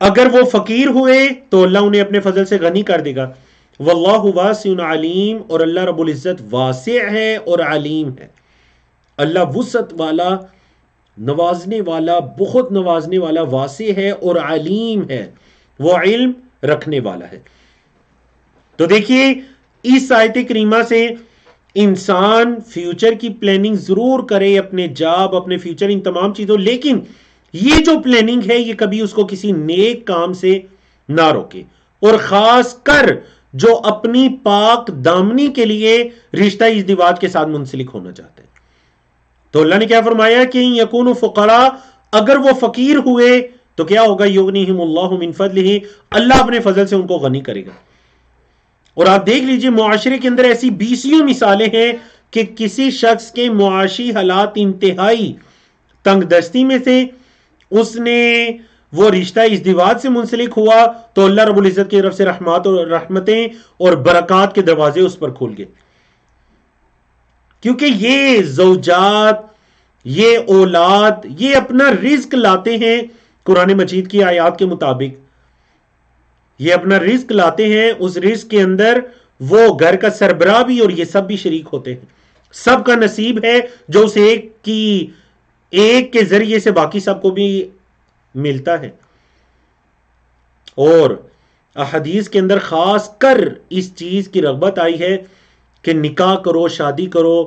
S1: اگر وہ فقیر ہوئے تو اللہ انہیں اپنے فضل سے غنی کر دے گا. واللہ واسع علیم اور اللہ رب العزت واسع ہے اور علیم ہے. اللہ وسعت والا، نوازنے والا، بہت نوازنے والا، واسع ہے اور علیم ہے، وہ علم رکھنے والا ہے. تو دیکھیے اس آیت کریمہ سے انسان فیوچر کی پلاننگ ضرور کرے، اپنے جاب، اپنے فیوچر، ان تمام چیزوں، لیکن یہ جو پلاننگ ہے یہ کبھی اس کو کسی نیک کام سے نہ روکے، اور خاص کر جو اپنی پاک دامنی کے لیے رشتہ ازدواج کے ساتھ منسلک ہونا چاہتے ہیں. تو اللہ نے کیا فرمایا کہ یکونوا فقراء اگر وہ فقیر ہوئے تو کیا ہوگا، یغنیہم اللہ من فضلہ اللہ اپنے فضل سے ان کو غنی کرے گا. اور آپ دیکھ لیجئے معاشرے کے اندر ایسی بیسیوں مثالیں ہیں کہ کسی شخص کے معاشی حالات انتہائی تنگ دستی میں سے، اس نے وہ رشتہ ازدواج سے منسلک ہوا تو اللہ رب العزت کی طرف سے رحمتیں اور برکات کے دروازے اس پر کھول گئے. کیونکہ یہ زوجات، یہ اولاد، یہ اپنا رزق لاتے ہیں قرآن مجید کی آیات کے مطابق. یہ اپنا رزق لاتے ہیں، اس رزق کے اندر وہ گھر کا سربراہ بھی اور یہ سب بھی شریک ہوتے ہیں. سب کا نصیب ہے جو اس ایک کے ذریعے سے باقی سب کو بھی ملتا ہے. اور احادیث کے اندر خاص کر اس چیز کی رغبت آئی ہے کہ نکاح کرو، شادی کرو.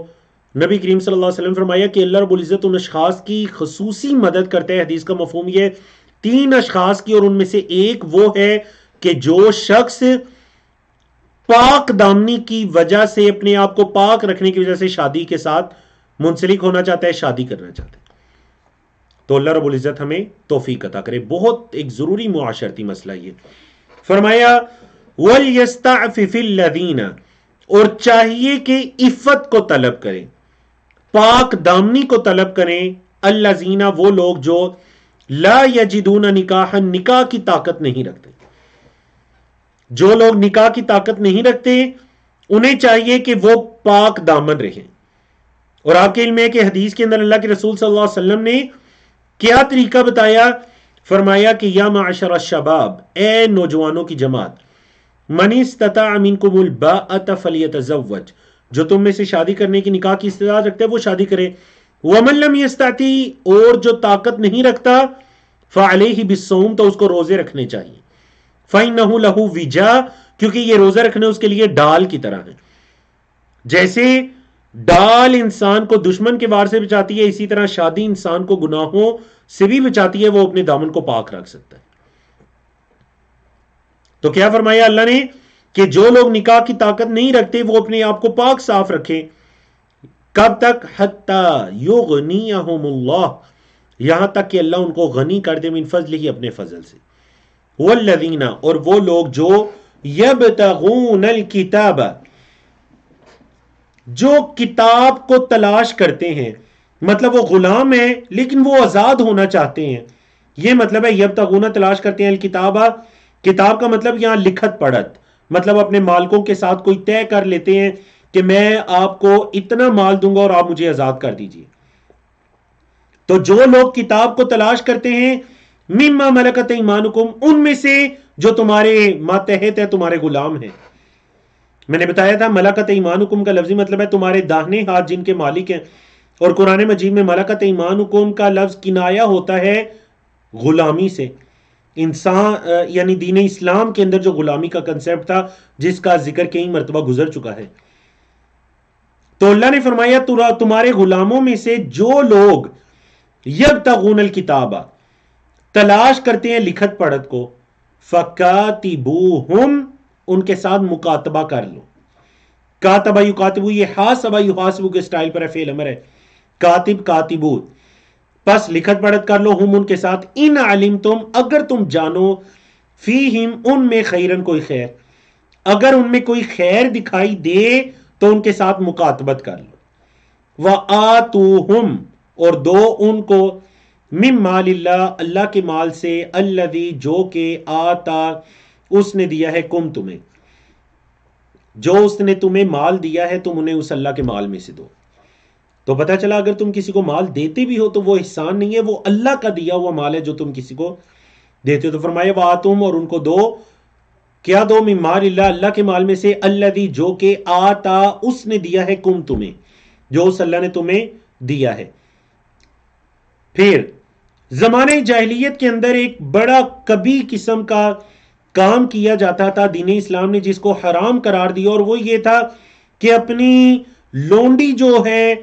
S1: نبی کریم صلی اللہ علیہ وسلم فرمایا کہ اللہ رب العزت ان اشخاص کی خصوصی مدد کرتے ہیں. حدیث کا مفہوم یہ 3 اشخاص کی، اور ان میں سے ایک وہ ہے کہ جو شخص پاک دامنی کی وجہ سے، اپنے آپ کو پاک رکھنے کی وجہ سے شادی کے ساتھ منسلک ہونا چاہتا ہے، شادی کرنا چاہتا ہے. تو اللہ رب العزت ہمیں توفیق عطا کرے. بہت ایک ضروری معاشرتی مسئلہ یہ. فرمایا وَلْيَسْتَعْفِفِ الَّذِينَ اور چاہیے کہ عفت کو طلب کریں، پاک دامنی کو طلب کریں، الذین وہ لوگ جو لا یجدون نکاحا نکاح کی طاقت نہیں رکھتے. جو لوگ نکاح کی طاقت نہیں رکھتے انہیں چاہیے کہ وہ پاک دامن رہیں. اور آپ کے علم ہے کہ حدیث کے اندر اللہ کے رسول صلی اللہ علیہ وسلم نے کیا طریقہ بتایا؟ فرمایا کہ یا معاشر الشباب اے نوجوانوں کی جماعت، من استطاع منکم الباءۃ فلیتزوج جو تم میں سے شادی کرنے کی، نکاح کی استطاعت رکھتا ہے وہ شادی کرے. ومن لم یستطع اور جو طاقت نہیں رکھتا، فعلیہ بالصوم تو اس کو روزے رکھنے چاہیے. فإنہ لہ وجا کیونکہ یہ روزہ رکھنے اس کے لیے ڈال کی طرح ہے. جیسے ڈال انسان کو دشمن کے وار سے بچاتی ہے، اسی طرح شادی انسان کو گناہوں سے بھی بچاتی ہے، وہ اپنے دامن کو پاک رکھ سکتا ہے. تو کیا فرمایا اللہ نے کہ جو لوگ نکاح کی طاقت نہیں رکھتے وہ اپنے آپ کو پاک صاف رکھیں. کب تک؟ حتی یغنیہم اللہ یہاں تک کہ اللہ ان کو غنی کر دے، من فضلہ اپنے فضل سے. والذین اور وہ لوگ جو یبتغون الکتاب جو کتاب کو تلاش کرتے ہیں، مطلب وہ غلام ہیں لیکن وہ آزاد ہونا چاہتے ہیں. یہ مطلب ہے یبتغون تلاش کرتے ہیں الکتاب. کتاب کا مطلب یہاں لکھت پڑھت، مطلب اپنے مالکوں کے ساتھ کوئی طے کر لیتے ہیں کہ میں آپ کو اتنا مال دوں گا اور آپ مجھے آزاد کر دیجئے. تو جو لوگ کتاب کو تلاش کرتے ہیں، مما ملکت ایمانکم ان میں سے جو تمہارے ماتحت ہے، تمہارے غلام ہیں. میں نے بتایا تھا ملکت ایمانکم کا لفظی مطلب ہے تمہارے داہنے ہاتھ جن کے مالک ہیں، اور قرآن مجید میں ملکت ایمانکم کا لفظ کنایا ہوتا ہے غلامی سے. انسان یعنی دین اسلام کے اندر جو غلامی کا کنسیپٹ تھا جس کا ذکر کئی مرتبہ گزر چکا ہے. تو اللہ نے فرمایا تمہارے غلاموں میں سے جو لوگ یبتغون الکتاب تلاش کرتے ہیں لکھت پڑھت کو، فکاتبوہم ان کے ساتھ مکاتبہ کر لو. کاتبہ یکاتبو یہ حاسبہ یحاسبو کے سٹائل پر ہے، فعل امر ہے. کاتب کاتبو پس لکھت پڑھت کر لو ہم ان کے ساتھ، ان علمتم اگر تم جانو، فیہم ان میں خیرن کوئی خیر، اگر ان میں کوئی خیر دکھائی دے تو ان کے ساتھ مکاتبت کر لو، وآتوہم اور دو ان کو، من مال اللہ اللہ کے مال سے، الذی جو کہ آتا اس نے دیا ہے، کم تمہیں جو اس نے تمہیں مال دیا ہے تم انہیں اس اللہ کے مال میں سے دو۔ تو پتہ چلا اگر تم کسی کو مال دیتے بھی ہو تو وہ احسان نہیں ہے، وہ اللہ کا دیا ہوا مال ہے جو تم کسی کو دیتے ہو۔ تو فرمایا وآتم اور ان کو دو، کیا دو؟ من مال اللہ اللہ کے مال میں سے، الذی جو کہ آتا اس نے دیا ہے، کم تمہیں جو اس اللہ نے تمہیں دیا ہے۔ پھر زمانہ جاہلیت کے اندر ایک بڑا کبھی قسم کا کام کیا جاتا تھا دین اسلام نے جس کو حرام قرار دیا، اور وہ یہ تھا کہ اپنی لونڈی جو ہے،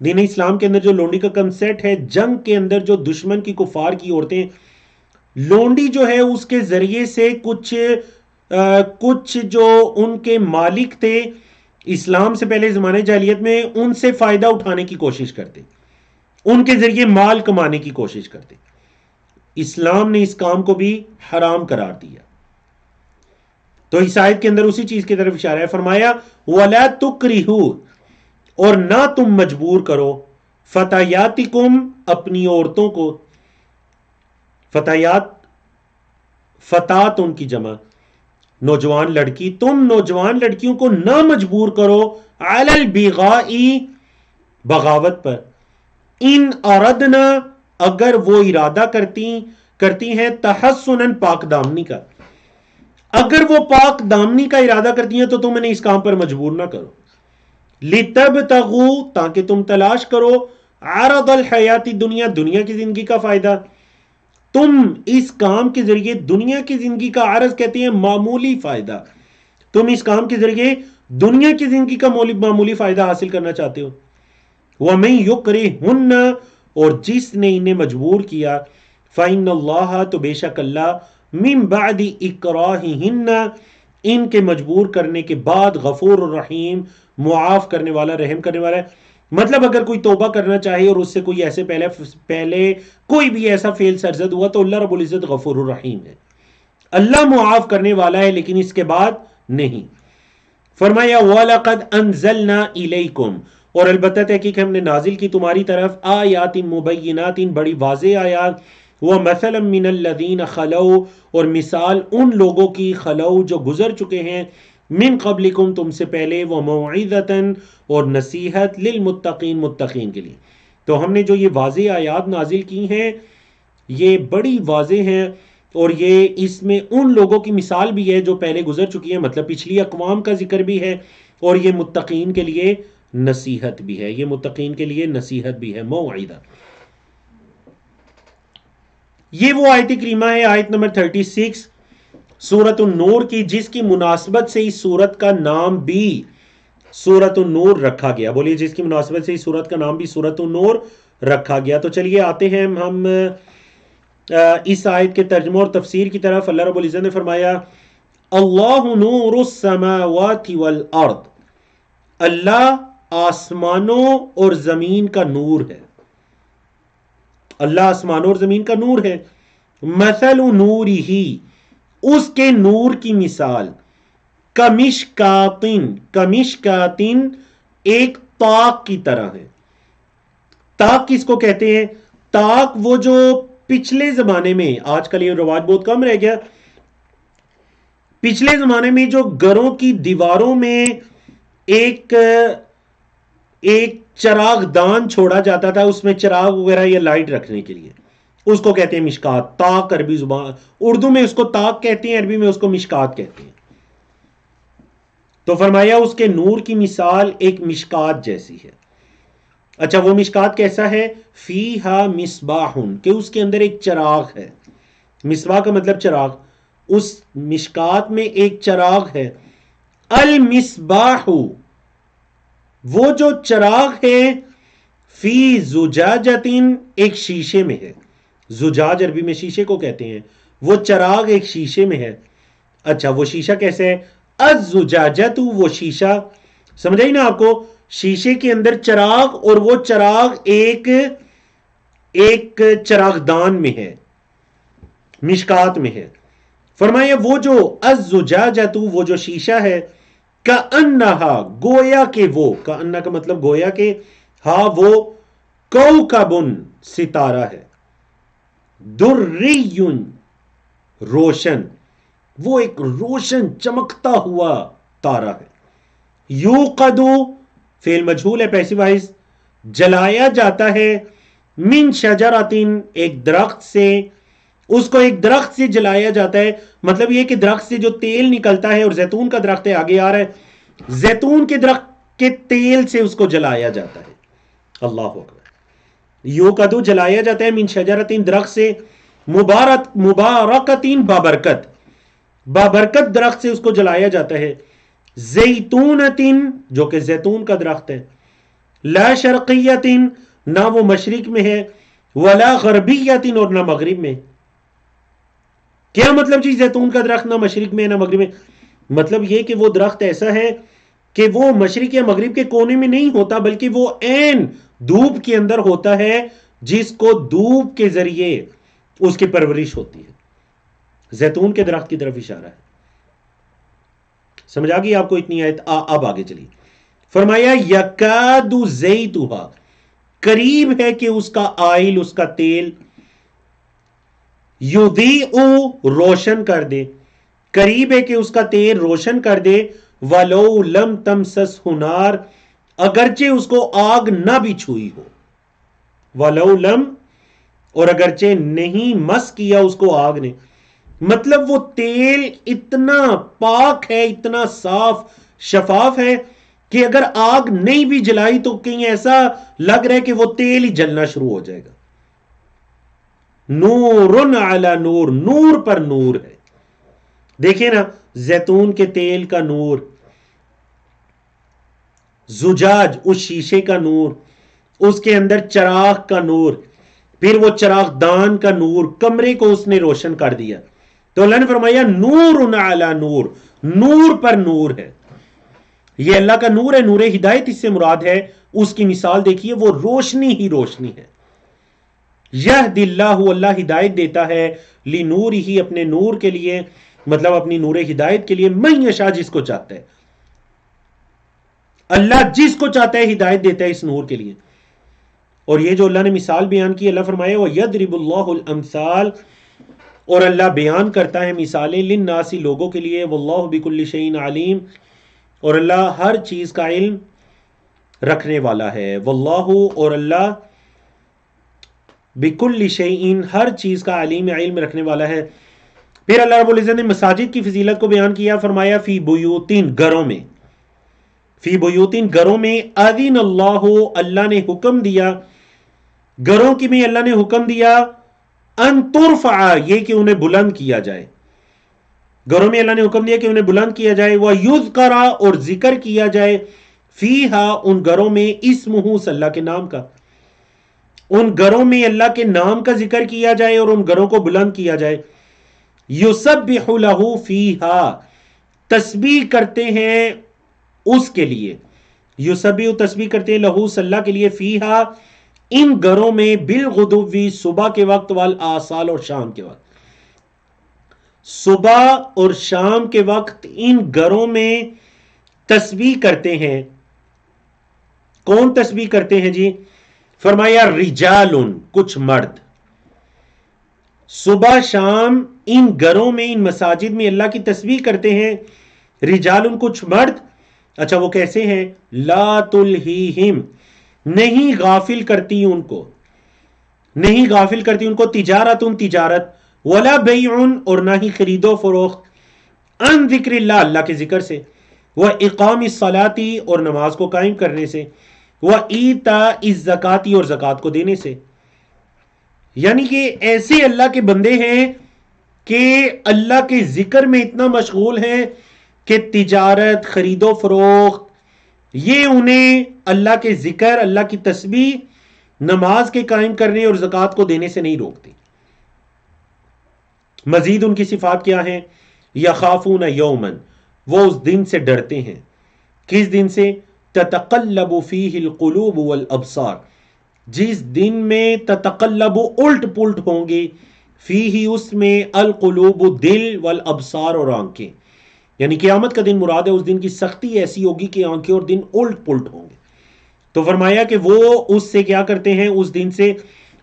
S1: دین اسلام کے اندر جو لونڈی کا کنسیپٹ ہے، جنگ کے اندر جو دشمن کی کفار کی عورتیں لونڈی جو ہے اس کے ذریعے سے کچھ جو ان کے مالک تھے اسلام سے پہلے زمانے جاہلیت میں، ان سے فائدہ اٹھانے کی کوشش کرتے، ان کے ذریعے مال کمانے کی کوشش کرتے۔ اسلام نے اس کام کو بھی حرام قرار دیا۔ تو اس آیت کے اندر اسی چیز کی طرف اشارہ ہے، فرمایا وَلَا تُكْرِهُ اور نہ تم مجبور کرو، فتياتكم اپنی عورتوں کو، فتيات فتات ان کی جمع، نوجوان لڑکی، تم نوجوان لڑکیوں کو نہ مجبور کرو، علی البغاء بغاوت پر، ان اردنا اگر وہ ارادہ کرتی ہیں، تحسنن پاک دامنی کا، اگر وہ پاک دامنی کا ارادہ کرتی ہیں تو تم انہیں اس کام پر مجبور نہ کرو، لِتَبْتَغُوا تاکہ تم تلاش کرو، عرض الحیات دنیا دنیا کی زندگی کا فائدہ، تم اس کام کے ذریعے دنیا کی زندگی کا عرض کہتے ہیں معمولی فائدہ، تم اس کام کے ذریعے دنیا کی زندگی کا معمولی فائدہ حاصل کرنا چاہتے ہو۔ وَمَن يُكْرِهُنَّ اور جس نے انہیں مجبور کیا، فَإِنَّ اللَّهَ تو بے شک اللہ، مِن بَعْدِ إِكْرَاهِهِنَّ ان کے مجبور کرنے کے بعد، غفور الرحیم معاف کرنے والا رحم کرنے والا ہے۔ مطلب اگر کوئی توبہ کرنا چاہے اور اس سے کوئی ایسے پہلے کوئی بھی ایسا فعل سرزد ہوا تو اللہ رب العزت غفور الرحیم ہے، اللہ معاف کرنے والا ہے، لیکن اس کے بعد نہیں۔ فرمایا وَلَقَدْ أَنزَلْنَا إِلَيْكُمْ اور البتہ تحقیق ہم نے نازل کی تمہاری طرف، آیات مبینات بڑی واضح آیات، وَمَثَلًا مِّنَ الَّذِينَ خَلَوْا اور مثال ان لوگوں کی، خلو جو گزر چکے ہیں، من قبلکم تم سے پہلے، وَمَوْعِظَةً اور نصیحت، للمتقین متقین کے لیے۔ تو ہم نے جو یہ واضح آیات نازل کی ہیں یہ بڑی واضح ہیں، اور یہ اس میں ان لوگوں کی مثال بھی ہے جو پہلے گزر چکی ہیں، مطلب پچھلی اقوام کا ذکر بھی ہے، اور یہ متقین کے لیے نصیحت بھی ہے، یہ متقین کے لیے نصیحت بھی ہے، موعظہ۔ یہ وہ آیت کریمہ ہے، آیت نمبر 36 سورۃ النور کی، جس کی مناسبت سے اس سورت کا نام بھی سورۃ النور رکھا گیا۔ بولیے جس کی مناسبت سے اس سورت کا نام بھی سورۃ النور رکھا گیا۔ تو چلیے آتے ہیں ہم اس آیت کے ترجمہ اور تفسیر کی طرف۔ اللہ رب العزت نے فرمایا اللہ نور السماوات والارض، اللہ آسمانوں اور زمین کا نور ہے، اللہ آسمانوں اور زمین کا نور ہے۔ مثل نورہ اس کے نور کی مثال، کمشکاتن کمشکاتن ایک طاق کی طرح ہے۔ طاق کس کو کہتے ہیں؟ طاق وہ جو پچھلے زمانے میں، آج کل یہ رواج بہت کم رہ گیا، پچھلے زمانے میں جو گھروں کی دیواروں میں ایک چراغ دان چھوڑا جاتا تھا، اس میں چراغ وغیرہ یا لائٹ رکھنے کے لیے، اس کو کہتے ہیں مشکات۔ طاق عربی زبان، اردو میں اس کو طاق کہتے ہیں، عربی میں اس کو مشکات کہتے ہیں۔ تو فرمایا اس کے نور کی مثال ایک مشکات جیسی ہے۔ اچھا وہ مشکات کیسا ہے؟ فیہا مصباح کہ اس کے اندر ایک چراغ ہے، مصباح کا مطلب چراغ، اس مشکات میں ایک چراغ ہے۔ المصباح وہ جو چراغ ہے، فی زجاجتن ایک شیشے میں ہے، زجاج عربی میں شیشے کو کہتے ہیں، وہ چراغ ایک شیشے میں ہے۔ اچھا وہ شیشہ کیسے ہے؟ الزجاجت وہ شیشہ، سمجھ آئی نا آپ کو؟ شیشے کے اندر چراغ، اور وہ چراغ ایک ایک چراغدان میں ہے، مشکات میں ہے. فرمایا وہ جو الزجاجۃ، وہ جو شیشہ ہے، کأنہا گویا کہ وہ، کأنہا کا مطلب گویا کہ، ہاں وہ کوکبن ستارہ ہے، دری روشن، وہ ایک روشن چمکتا ہوا تارہ ہے. یوقد فعل مجہول ہے پیسو وائز، جلایا جاتا ہے، من شجرتن ایک درخت سے، اس کو ایک درخت سے جلایا جاتا ہے. مطلب یہ کہ درخت سے جو تیل نکلتا ہے، اور زیتون کا درخت ہے، آگے آ رہا ہے، زیتون کے درخت کے تیل سے اس کو جلایا جاتا ہے. اللہ اکبر. یوقد جلایا جاتا ہے، من شجرتن درخت سے، مبارکتین بابرکت، بابرکت درخت سے اس کو جلایا جاتا ہے. زیتونتن جو کہ زیتون کا درخت ہے، لا شرقیتن نہ وہ مشرق میں ہے، ولا غربیتن اور نہ مغرب میں. کیا مطلب جی زیتون کا درخت نہ مشرق میں نہ مغرب میں؟ مطلب یہ کہ وہ درخت ایسا ہے کہ وہ مشرق یا مغرب کے کونے میں نہیں ہوتا، بلکہ وہ عین دھوپ کے اندر ہوتا ہے، جس کو دھوپ کے ذریعے اس کی پرورش ہوتی ہے. زیتون کے درخت کی طرف اشارہ ہے. سمجھ آ گئی آپ کو اتنی آیت؟ اب آگے چلیے. فرمایا یکاد زیتھا، قریب ہے کہ اس کا آئل، اس کا تیل، یضیء روشن کر دے، قریب ہے کہ اس کا تیل روشن کر دے، ولو لم تمسسہ نار اگرچہ اس کو آگ نہ بھی چھوئی ہو. ولو لم اور اگرچہ نہیں مس کیا اس کو آگ نے. مطلب وہ تیل اتنا پاک ہے، اتنا صاف شفاف ہے کہ اگر آگ نہیں بھی جلائی تو کہیں ایسا لگ رہا ہے کہ وہ تیل ہی جلنا شروع ہو جائے گا. نور علی نور، نور پر نور ہے. دیکھیں نا، زیتون کے تیل کا نور، زجاج اس شیشے کا نور، اس کے اندر چراغ کا نور، پھر وہ چراغ دان کا نور، کمرے کو اس نے روشن کر دیا. تو اللہ نے فرمایا نور علی نور، نور پر نور ہے. یہ اللہ کا نور ہے، نور ہدایت اس سے مراد ہے. اس کی مثال دیکھیے، وہ روشنی ہی روشنی ہے. یہد اللہ، اللہ ہدایت دیتا ہے، لنور ہی اپنے نور کے لیے، مطلب اپنی نور ہدایت کے لیے، من یشاء جس کو چاہتا ہے. اللہ جس کو چاہتا ہے ہدایت دیتا ہے اس نور کے لیے. اور یہ جو اللہ نے مثال بیان کی، اللہ فرمائے وَيَضْرِبُ اللَّهُ الْأَمْثَالَ، اور اللہ بیان کرتا ہے مثالیں، للناس لوگوں کے لیے، واللہ بکل شیء علیم، اور اللہ ہر چیز کا علم رکھنے والا ہے. واللہ اور اللہ بکل شیء ہر چیز کا علم رکھنے والا ہے. پھر اللہ رب العزت نے مساجد کی فضیلت کو بیان کیا، فرمایا فی بیوتین گھروں میں، فی بیوتین گھروں میں، اذن اللہ اللہ نے حکم دیا، گھروں کی میں اللہ نے حکم دیا، ان ترفع یہ کہ انہیں بلند کیا جائے، گھروں میں اللہ نے حکم دیا کہ انہیں بلند کیا جائے، وَيُذْكَرَ اور ذکر کیا جائے، فیہا ان گھروں میں، اسمہ اللہ کے نام کا، ان گھروں میں اللہ کے نام کا ذکر کیا جائے اور ان گھروں کو بلند کیا جائے. یسبح لہ فیہا تسبیح کرتے ہیں اس کے لیے، یسبح تسبیح کرتے ہیں لہو صلی اللہ کے لیے، فیہا ان گھروں میں، بالغدو صبح کے وقت، والآصال اور شام کے وقت، صبح اور شام کے وقت ان گھروں میں تسبیح کرتے ہیں. کون تسبیح کرتے ہیں جی؟ فرمایا رجال کچھ مرد، صبح شام ان گھروں میں، ان مساجد میں اللہ کی تسبیح کرتے ہیں. رجال کچھ مرد، اچھا وہ کیسے ہیں؟ لا تلہیہم نہیں غافل کرتی ان کو، نہیں غافل کرتی ان کو، تجارت تجارت، ولا بیع اور نہ ہی خرید و فروخت، عن ذکر اللہ اللہ کے ذکر سے، واقام الصلاۃ اور نماز کو قائم کرنے سے، وایتاء الزکاۃ اور زکوٰۃ کو دینے سے. یعنی کہ ایسے اللہ کے بندے ہیں کہ اللہ کے ذکر میں اتنا مشغول ہیں کہ تجارت، خرید و فروخت یہ انہیں اللہ کے ذکر، اللہ کی تسبیح، نماز کے قائم کرنے اور زکوٰۃ کو دینے سے نہیں روکتی. مزید ان کی صفات کیا ہیں؟ یخافون یوما وہ اس دن سے ڈرتے ہیں. کس دن سے؟ تتقلب فیہ القلوب والابصار جس دن میں تتقلب الٹ پلٹ ہوں گے، فیہ اس میں القلوب دل والابصار اور آنکھیں، یعنی قیامت کا دن مراد ہے، اس دن کی سختی ایسی ہوگی کہ آنکھیں اور دن الٹ پلٹ ہوں گے۔ تو فرمایا کہ وہ اس سے کیا کرتے ہیں، اس دن سے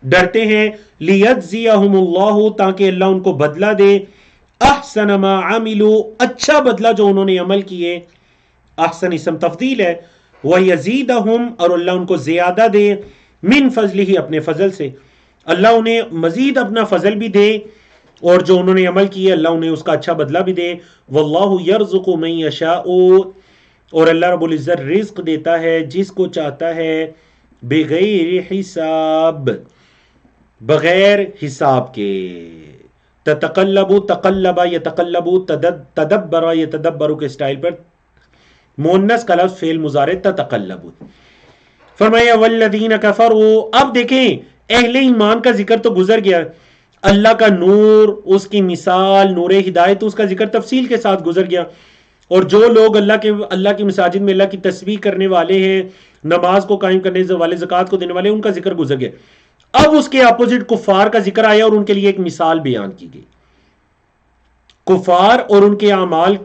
S1: ڈرتے ہیں، لیجزیہم اللہ تاکہ اللہ ان کو بدلہ دے، احسن ما عملوا اچھا بدلہ جو انہوں نے عمل کیے، احسن اسم تفضیل ہے، وَيَزِيدَهُمْ اور اللہ ان کو زیادہ دے، من فضلہ اپنے فضل سے، اللہ انہیں مزید اپنا فضل بھی دے، اور جو انہوں نے عمل کیے اللہ انہیں اس کا اچھا بدلہ بھی دے۔ واللہ یرزق من یشاء اور اللہ رب العزت رزق دیتا ہے جس کو چاہتا ہے، بغیر حساب بغیر حساب کے۔ تتقلب تقلب یتقلب تدبر یتدبر کے سٹائل پر مؤنث کا لفظ فعل مضارع تتقلب۔ فرمایا والذین کفروا، اب دیکھیں اہل ایمان کا ذکر تو گزر گیا، اللہ کا نور، اس کی مثال نور ہدایت، اس کا ذکر تفصیل کے ساتھ گزر گیا، اور جو لوگ اللہ کی مساجد میں اللہ کی تسبیح کرنے والے ہیں، نماز کو قائم کرنے والے، زکوٰۃ کو دینے والے، ان کا ذکر گزر گیا۔ اب اس کے اپوزٹ کفار کا ذکر آیا اور ان کے لیے ایک مثال بیان کی گئی۔ کفار اور ان کے اعمال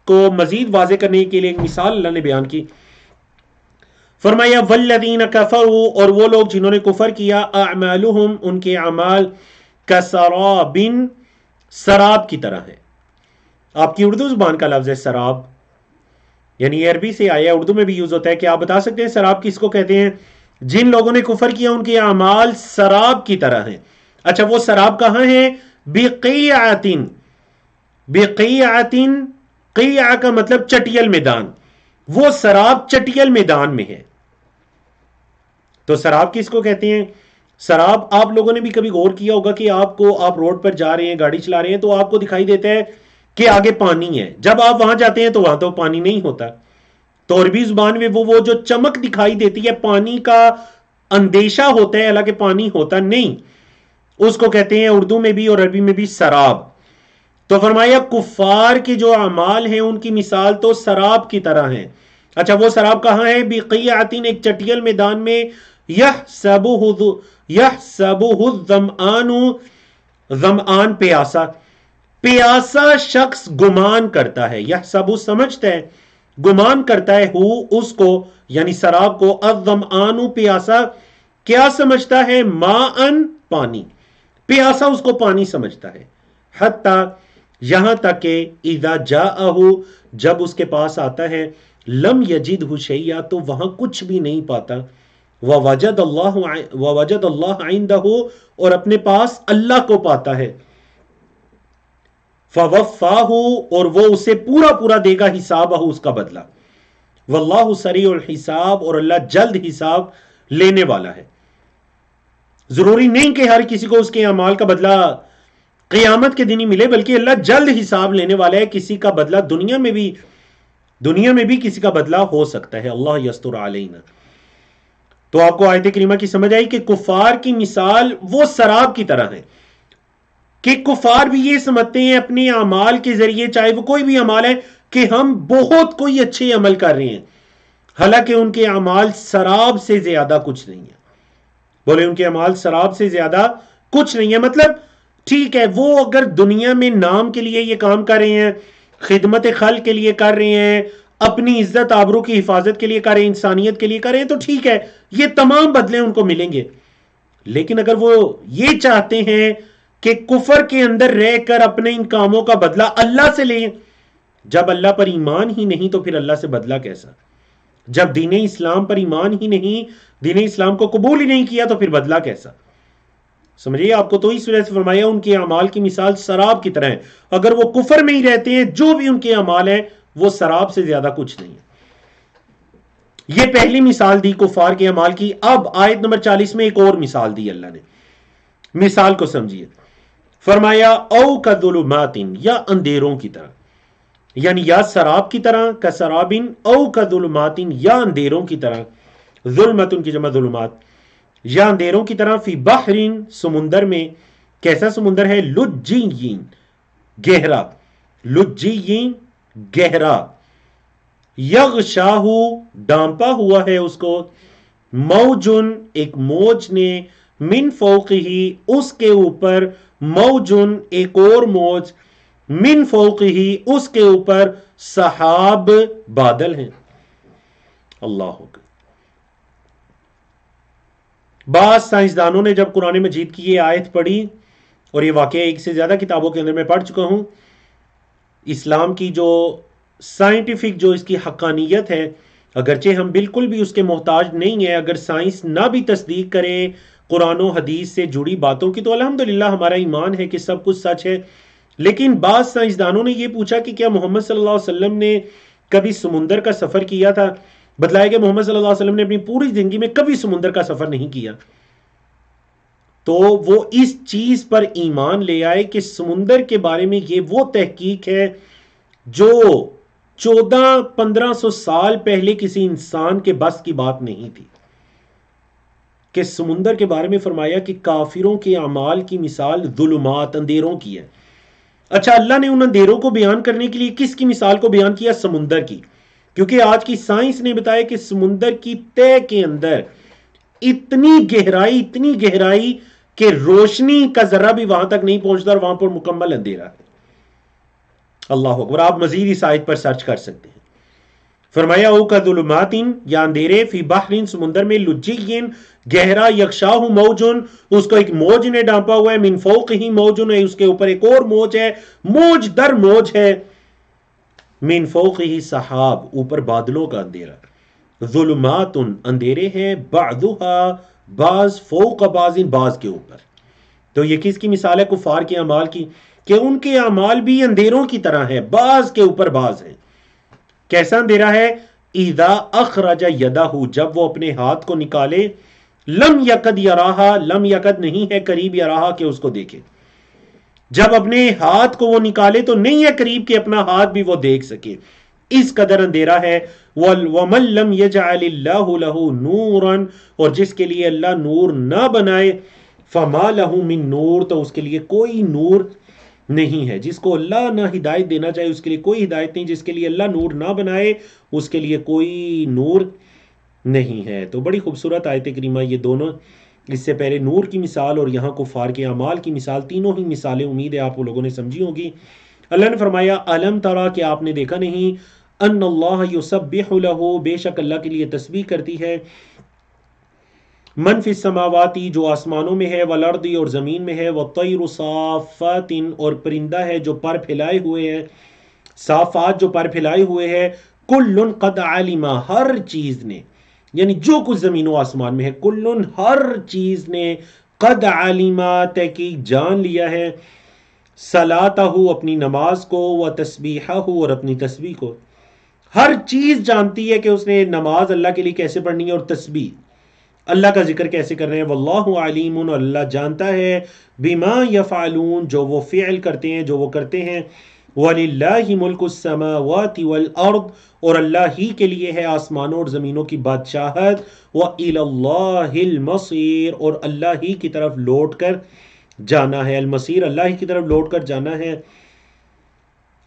S1: کو مزید واضح کرنے کے لیے ایک مثال اللہ نے بیان کی۔ فرمایا والذین کفروا اور وہ لوگ جنہوں نے کفر کیا، اعمالہم ان کے اعمال کسراب سراب کی طرح ہے۔ آپ کی اردو زبان کا لفظ ہے سراب، یعنی عربی سے آیا، اردو میں بھی یوز ہوتا ہے۔ کہ آپ بتا سکتے ہیں سراب کس کو کہتے ہیں؟ جن لوگوں نے کفر کیا ان کے اعمال سراب کی طرح ہیں۔ اچھا وہ سراب کہاں ہے؟ بقیعۃ، بقیعۃ، قیعہ کا مطلب چٹیل میدان، وہ سراب چٹیل میدان میں ہے۔ تو سراب کس کو کہتے ہیں؟ سراب آپ لوگوں نے بھی کبھی غور کیا ہوگا کہ آپ روڈ پر جا رہے ہیں، گاڑی چلا رہے ہیں، تو آپ کو دکھائی دیتا ہے کہ آگے پانی ہے، جب آپ وہاں جاتے ہیں تو وہاں تو پانی نہیں ہوتا۔ تو عربی زبان میں وہ جو چمک دکھائی دیتی ہے، پانی کا اندیشہ ہوتا ہے، حالانکہ پانی ہوتا نہیں، اس کو کہتے ہیں اردو میں بھی اور عربی میں بھی سراب۔ تو فرمایا کفار کے جو اعمال ہیں ان کی مثال تو سراب کی طرح ہیں۔ اچھا وہ سراب کہاں ہے؟ بقیعۃ، ایک چٹیل میدان میں، یحسبہ الظمآن، ظمآن پیاسا، پیاسا شخص گمان کرتا ہے، یحسبہ سمجھتا ہے، گمان کرتا ہے، ہو اس کو یعنی سراب کو، الظمآن پیاسا، کیا سمجھتا ہے؟ ماءً پانی، پیاسا اس کو پانی سمجھتا ہے، حتی یہاں تک کہ اذا جاءہ جب اس کے پاس آتا ہے، لم یجدہ شیئا تو وہاں کچھ بھی نہیں پاتا، ووجد اللہ عندہ اور اپنے پاس اللہ کو پاتا ہے، فوفاہ اور وہ اسے پورا پورا دے گا، حسابہ اس کا بدلہ، واللہ سریع الحساب اور اللہ جلد حساب لینے والا ہے۔ ضروری نہیں کہ ہر کسی کو اس کے اعمال کا بدلہ قیامت کے دن ہی ملے، بلکہ اللہ جلد حساب لینے والا ہے۔ کسی کا بدلہ دنیا میں بھی کسی کا بدلہ ہو سکتا ہے، اللہ یستر علینا۔ تو آپ کو آیت کریمہ کی سمجھ آئی کہ کفار کی مثال وہ سراب کی طرح ہے، کہ کفار بھی یہ سمجھتے ہیں اپنے اعمال کے ذریعے، چاہے وہ کوئی بھی اعمال ہے، کہ ہم بہت کوئی اچھے عمل کر رہے ہیں، حالانکہ ان کے اعمال سراب سے زیادہ کچھ نہیں ہے۔ بولے ان کے اعمال سراب سے زیادہ کچھ نہیں ہے، مطلب ٹھیک ہے وہ اگر دنیا میں نام کے لیے یہ کام کر رہے ہیں، خدمت خلق کے لیے کر رہے ہیں، اپنی عزت آبرو کی حفاظت کے لیے کر رہے ہیں، انسانیت کے لیے کر رہے ہیں، تو ٹھیک ہے یہ تمام بدلے ان کو ملیں گے۔ لیکن اگر وہ یہ چاہتے ہیں کہ کفر کے اندر رہ کر اپنے ان کاموں کا بدلہ اللہ سے لیں، جب اللہ پر ایمان ہی نہیں تو پھر اللہ سے بدلہ کیسا؟ جب دین اسلام پر ایمان ہی نہیں، دین اسلام کو قبول ہی نہیں کیا، تو پھر بدلہ کیسا؟ سمجھئے آپ کو؟ تو اس وجہ سے فرمایا ان کے اعمال کی مثال سراب کی طرح ہے، اگر وہ کفر میں ہی رہتے ہیں، جو بھی ان کے اعمال ہیں وہ سراب سے زیادہ کچھ نہیں ہے۔ یہ پہلی مثال دی کفار کے اعمال کی۔ اب آیت نمبر 40 میں ایک اور مثال دی اللہ نے، مثال کو سمجھیے۔ فرمایا او کظلمات، یا اندھیروں کی طرح، یعنی یا سراب کی طرح، کسرابن، او کظلمات یا اندھیروں کی طرح، ظلمت کی جمع ظلمات، یا اندھیروں کی طرح، فی بحر سمندر میں، کیسا سمندر ہے؟ لجین گہرا، لجین گہرا، یغشاہ ڈانپا ہوا ہے اس کو، موجن ایک موج نے، من فوقہی اس کے اوپر، موجن ایک اور موج، من فوقہی اس کے اوپر، سحاب بادل ہیں. اللہ اکبر. بعض سائنسدانوں نے جب قرآن مجید کی یہ آیت پڑھی، اور یہ واقعہ ایک سے زیادہ کتابوں کے اندر میں پڑھ چکا ہوں، اسلام کی جو سائنٹیفک جو اس کی حقانیت ہے، اگرچہ ہم بالکل بھی اس کے محتاج نہیں ہیں، اگر سائنس نہ بھی تصدیق کرے قرآن و حدیث سے جڑی باتوں کی، تو الحمدللہ ہمارا ایمان ہے کہ سب کچھ سچ ہے. لیکن بعض سائنسدانوں نے یہ پوچھا کہ کیا محمد صلی اللہ علیہ وسلم نے کبھی سمندر کا سفر کیا تھا؟ بتلایا کہ محمد صلی اللہ علیہ وسلم نے اپنی پوری زندگی میں کبھی سمندر کا سفر نہیں کیا. تو وہ اس چیز پر ایمان لے آئے کہ سمندر کے بارے میں یہ وہ تحقیق ہے جو 1400-1500 سال پہلے کسی انسان کے بس کی بات نہیں تھی. کہ سمندر کے بارے میں فرمایا کہ کافروں کے اعمال کی مثال ظلمات، اندھیروں کی ہے. اچھا، اللہ نے ان اندھیروں کو بیان کرنے کے لیے کس کی مثال کو بیان کیا؟ سمندر کی. کیونکہ آج کی سائنس نے بتایا کہ سمندر کی تہہ کے اندر اتنی گہرائی کہ روشنی کا ذرہ بھی وہاں تک نہیں پہنچتا، اور وہاں پر مکمل اندھیرا ہے. اللہ اکبر. آپ مزید اس آیت پر سرچ کر سکتے ہیں. فرمایا او کا ظلمات، یا اندھیرے، فی بحر سمندر میں، لجین گہرا، یکشاہ موجن اس کو ایک موج نے ڈانپا ہوا ہے، من فوقہ موجن ہے اس کے اوپر ایک اور موج ہے، موج در موج ہے، من فوقہ سحاب اوپر بادلوں کا اندھیرا. ظلمات اندھیرے ہیں، بعضها بعض فوق بعض بعض کے اوپر. تو یہ کس کی مثال ہے؟ کفار کے اعمال کی، کہ ان کے اعمال بھی اندھیروں کی طرح ہیں، بعض کے اوپر بعض ہیں. کیسا اندھیرا ہے؟ اذا اخرج یدہ جب وہ اپنے ہاتھ کو نکالے، لم یکد یراہا لم یکد نہیں ہے قریب، یراہا کہ اس کو دیکھے. جب اپنے ہاتھ کو وہ نکالے تو نہیں ہے قریب کہ اپنا ہاتھ بھی وہ دیکھ سکے، اس قدر اندھیرا ہے. وَمَن لَّمْ يَجْعَلِ اللَّهُ لَهُ نُورًا اور جس کے لیے اللہ نور نہ بنائے، فَمَا لَهُ مِن نور تو اس کے لیے کوئی نور نہیں ہے. جس کو اللہ نہ ہدایت دینا چاہے اس کے لیے کوئی ہدایت نہیں، جس کے لیے اللہ نور نہ بنائے اس کے لیے کوئی نور نہیں ہے. تو بڑی خوبصورت آیت کریمہ یہ دونوں، اس سے پہلے نور کی مثال اور یہاں کفار کے اعمال کی مثال، تینوں ہی مثالیں امید ہے آپ لوگوں نے سمجھی ہوگی. اللہ نے فرمایا الم ترا کہ آپ نے دیکھا نہیں، ان اللہ یسبح لہ بے شک اللہ کے لیے تسبیح کرتی ہے، من فی السماواتی جو آسمانوں میں ہے، والارض اور زمین میں ہے، والطیر صافات اور پرندہ ہے جو پر پھیلائے ہوئے ہیں، صافات جو پر پھیلائے ہوئے ہیں، کل قد علم ہر چیز نے، یعنی جو کچھ زمین و آسمان میں ہے، کل ہر چیز نے، قد علم تحقیق جان لیا ہے، صلاتہ اپنی نماز کو، و تسبیحہ اور اپنی تسبیح کو. ہر چیز جانتی ہے کہ اس نے نماز اللہ کے لیے کیسے پڑھنی ہے اور تسبیح اللہ کا ذکر کیسے کرنا ہے. واللہ علیم اور اللہ جانتا ہے، بما یفعلون جو وہ فعل کرتے ہیں، جو وہ کرتے ہیں. وَلِلَّهِ مُلْكُ السَّمَاوَاتِ وَالْأَرْضِ اور اللہ ہی کے لیے ہے آسمانوں اور زمینوں کی بادشاہت. وَإِلَى اللَّهِ الْمَصِيرُ اور اللہ ہی کی طرف لوٹ کر جانا ہے. المصیر اللہ ہی کی طرف لوٹ کر جانا ہے.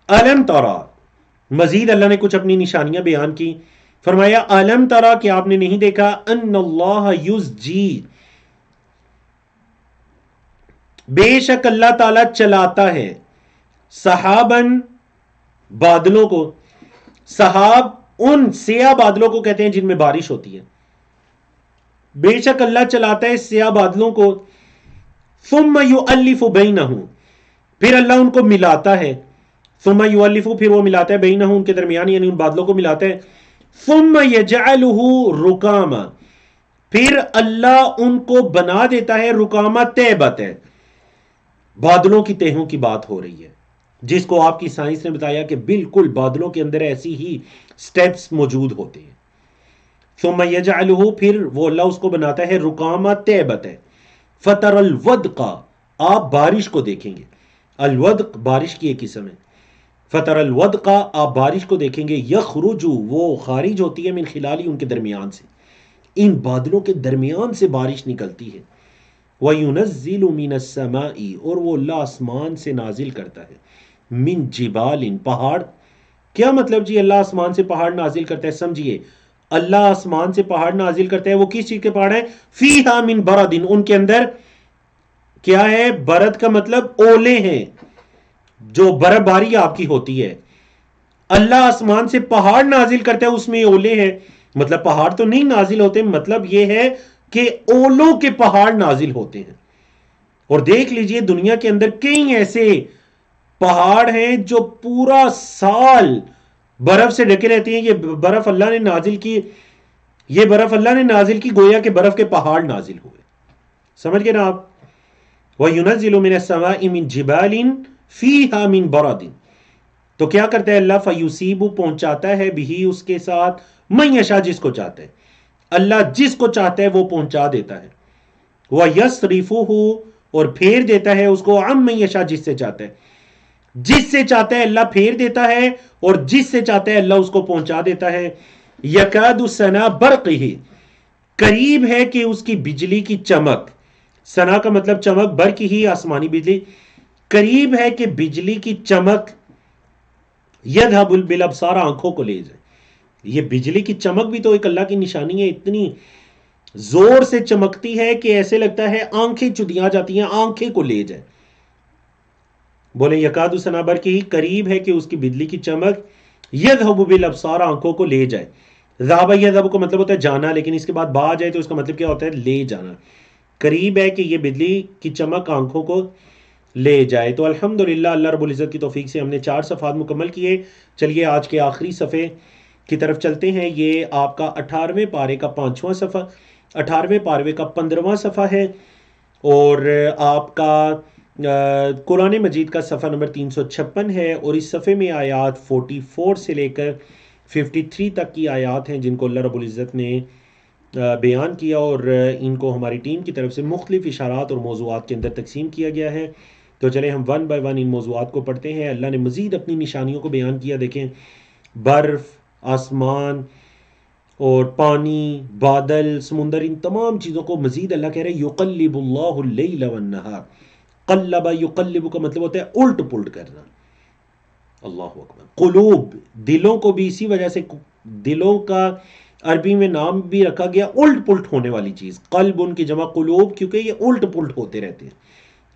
S1: الم ترا مزید اللہ نے کچھ اپنی نشانیاں بیان کی. فرمایا الم ترا کہ آپ نے نہیں دیکھا، ان اللہ یزجی بے شک اللہ تعالی چلاتا ہے، سحابن بادلوں کو. سحاب ان سیاہ بادلوں کو کہتے ہیں جن میں بارش ہوتی ہے. بے شک اللہ چلاتا ہے سیاہ بادلوں کو. ثم یؤلف بینہم پھر اللہ ان کو ملاتا ہے. ثم یؤلف پھر وہ ملاتا ہے، بینہم ان کے درمیان، یعنی ان بادلوں کو ملاتا ہے. ثم یجعلہ رکاما پھر اللہ ان کو بنا دیتا ہے رکاما، تہبت ہے، بادلوں کی تہوں کی بات ہو رہی ہے، جس کو آپ کی سائنس نے بتایا کہ بالکل بادلوں کے اندر ایسی ہی سٹیپس موجود ہوتے ہیں. ثم یجعلہ پھر وہ اللہ اس کو بناتا ہے رکاما، تہبت ہے. فَتَرَ الْوَدْقَ آپ بارش کو دیکھیں گے. الودق بارش کی ایک قسم ہے. فَتَرَ الْوَدْقَ آپ بارش کو دیکھیں گے، یخرج وہ خارج ہوتی ہے، من خلالی ان کے درمیان سے، ان بادلوں کے درمیان سے بارش نکلتی ہے. وَيُنَزِّلُ مِنَ السَّمَاءِ اور وہ اللہ آسمان سے نازل کرتا ہے، من جبال پہاڑ. کیا مطلب جی اللہ آسمان سے پہاڑ نازل کرتا ہے؟ سمجھیے اللہ آسمان سے پہاڑ نازل کرتا ہے. وہ کس چیز کے پہاڑ ہیں؟ فیہا من برد، ان کے اندر کیا ہے؟ برد کا مطلب اولے ہیں، جو برف باری آپ کی ہوتی ہے. اللہ آسمان سے پہاڑ نازل کرتا ہے، اس میں اولے ہیں. مطلب پہاڑ تو نہیں نازل ہوتے، مطلب یہ ہے کہ اولوں کے پہاڑ نازل ہوتے ہیں. اور دیکھ لیجئے دنیا کے اندر کئی ایسے پہاڑ ہیں جو پورا سال برف سے ڈھکے رہتے ہیں. یہ برف اللہ نے نازل کی، یہ برف اللہ نے نازل کی گویا کہ برف کے پہاڑ نازل ہوئے. سمجھ گئے نا آپ؟ وَيُنَزِّلُ مِنَ السَّمَاءِ مِن جِبَالٍ فِيهَا مِن بَرَدٍ، تو کیا کرتا ہے اللہ؟ فَيُصِيبُ، پہنچاتا ہے بھی اس کے ساتھ، مَن یشاء، جس کو چاہتا ہے. اللہ جس کو چاہتا ہے وہ پہنچا دیتا ہے. وَيَصْرِفُهُ، اور پھیر دیتا ہے اس کو، عَن مَن یشاء، جس سے چاہتا ہے. جس سے چاہتا ہے اللہ پھیر دیتا ہے، اور جس سے چاہتا ہے اللہ اس کو پہنچا دیتا ہے. یکاد سنا برقہ، قریب ہے کہ اس کی بجلی کی چمک. سنا کا مطلب چمک، برق ہی آسمانی بجلی. قریب ہے کہ بجلی کی چمک یذهب بالابصار، آنکھوں کو لے جائے. یہ بجلی کی چمک بھی تو ایک اللہ کی نشانی ہے، اتنی زور سے چمکتی ہے کہ ایسے لگتا ہے آنکھیں چدیاں جاتی ہیں، آنکھیں کو لے جائے. بولے یکاد سنا برقہ، قریب ہے کہ اس کی بجلی کی چمک یذهب بالابصار، آنکھوں کو لے جائے. ذهب یذهب کو مطلب ہوتا ہے جانا، لیکن اس کے بعد با آ جائے تو اس کا مطلب کیا ہوتا ہے؟ لے جانا. قریب ہے کہ یہ بجلی کی چمک آنکھوں کو لے جائے. تو الحمدللہ اللہ رب العزت کی توفیق سے ہم نے 4 صفحات مکمل کیے. چلیے آج کے آخری صفحے کی طرف چلتے ہیں. یہ آپ کا 18ویں پارے کا 5واں صفحہ، 18ویں پارے کا 15واں صفحہ ہے، اور آپ کا قرآن مجید کا صفحہ نمبر 356 ہے. اور اس صفحے میں آیات 44 سے لے کر 53 تک کی آیات ہیں جن کو اللہ رب العزت نے بیان کیا، اور ان کو ہماری ٹیم کی طرف سے مختلف اشارات اور موضوعات کے اندر تقسیم کیا گیا ہے. تو چلیں ہم 1 بائی 1 ان موضوعات کو پڑھتے ہیں. اللہ نے مزید اپنی نشانیوں کو بیان کیا. دیکھیں، برف، آسمان اور پانی، بادل، سمندر، ان تمام چیزوں کو مزید اللہ کہہ رہے ہیں یقلب اللہ اللیل والنہار. قلب، یقلب کا مطلب ہوتا ہے الٹ پلٹ کرنا. اللہ اکبر. قلوب، دلوں کو بھی اسی وجہ سے دلوں کا عربی میں نام بھی رکھا گیا الٹ پلٹ ہونے والی چیز. قلب ان کی جمع قلوب، کیونکہ یہ الٹ پلٹ ہوتے رہتے ہیں،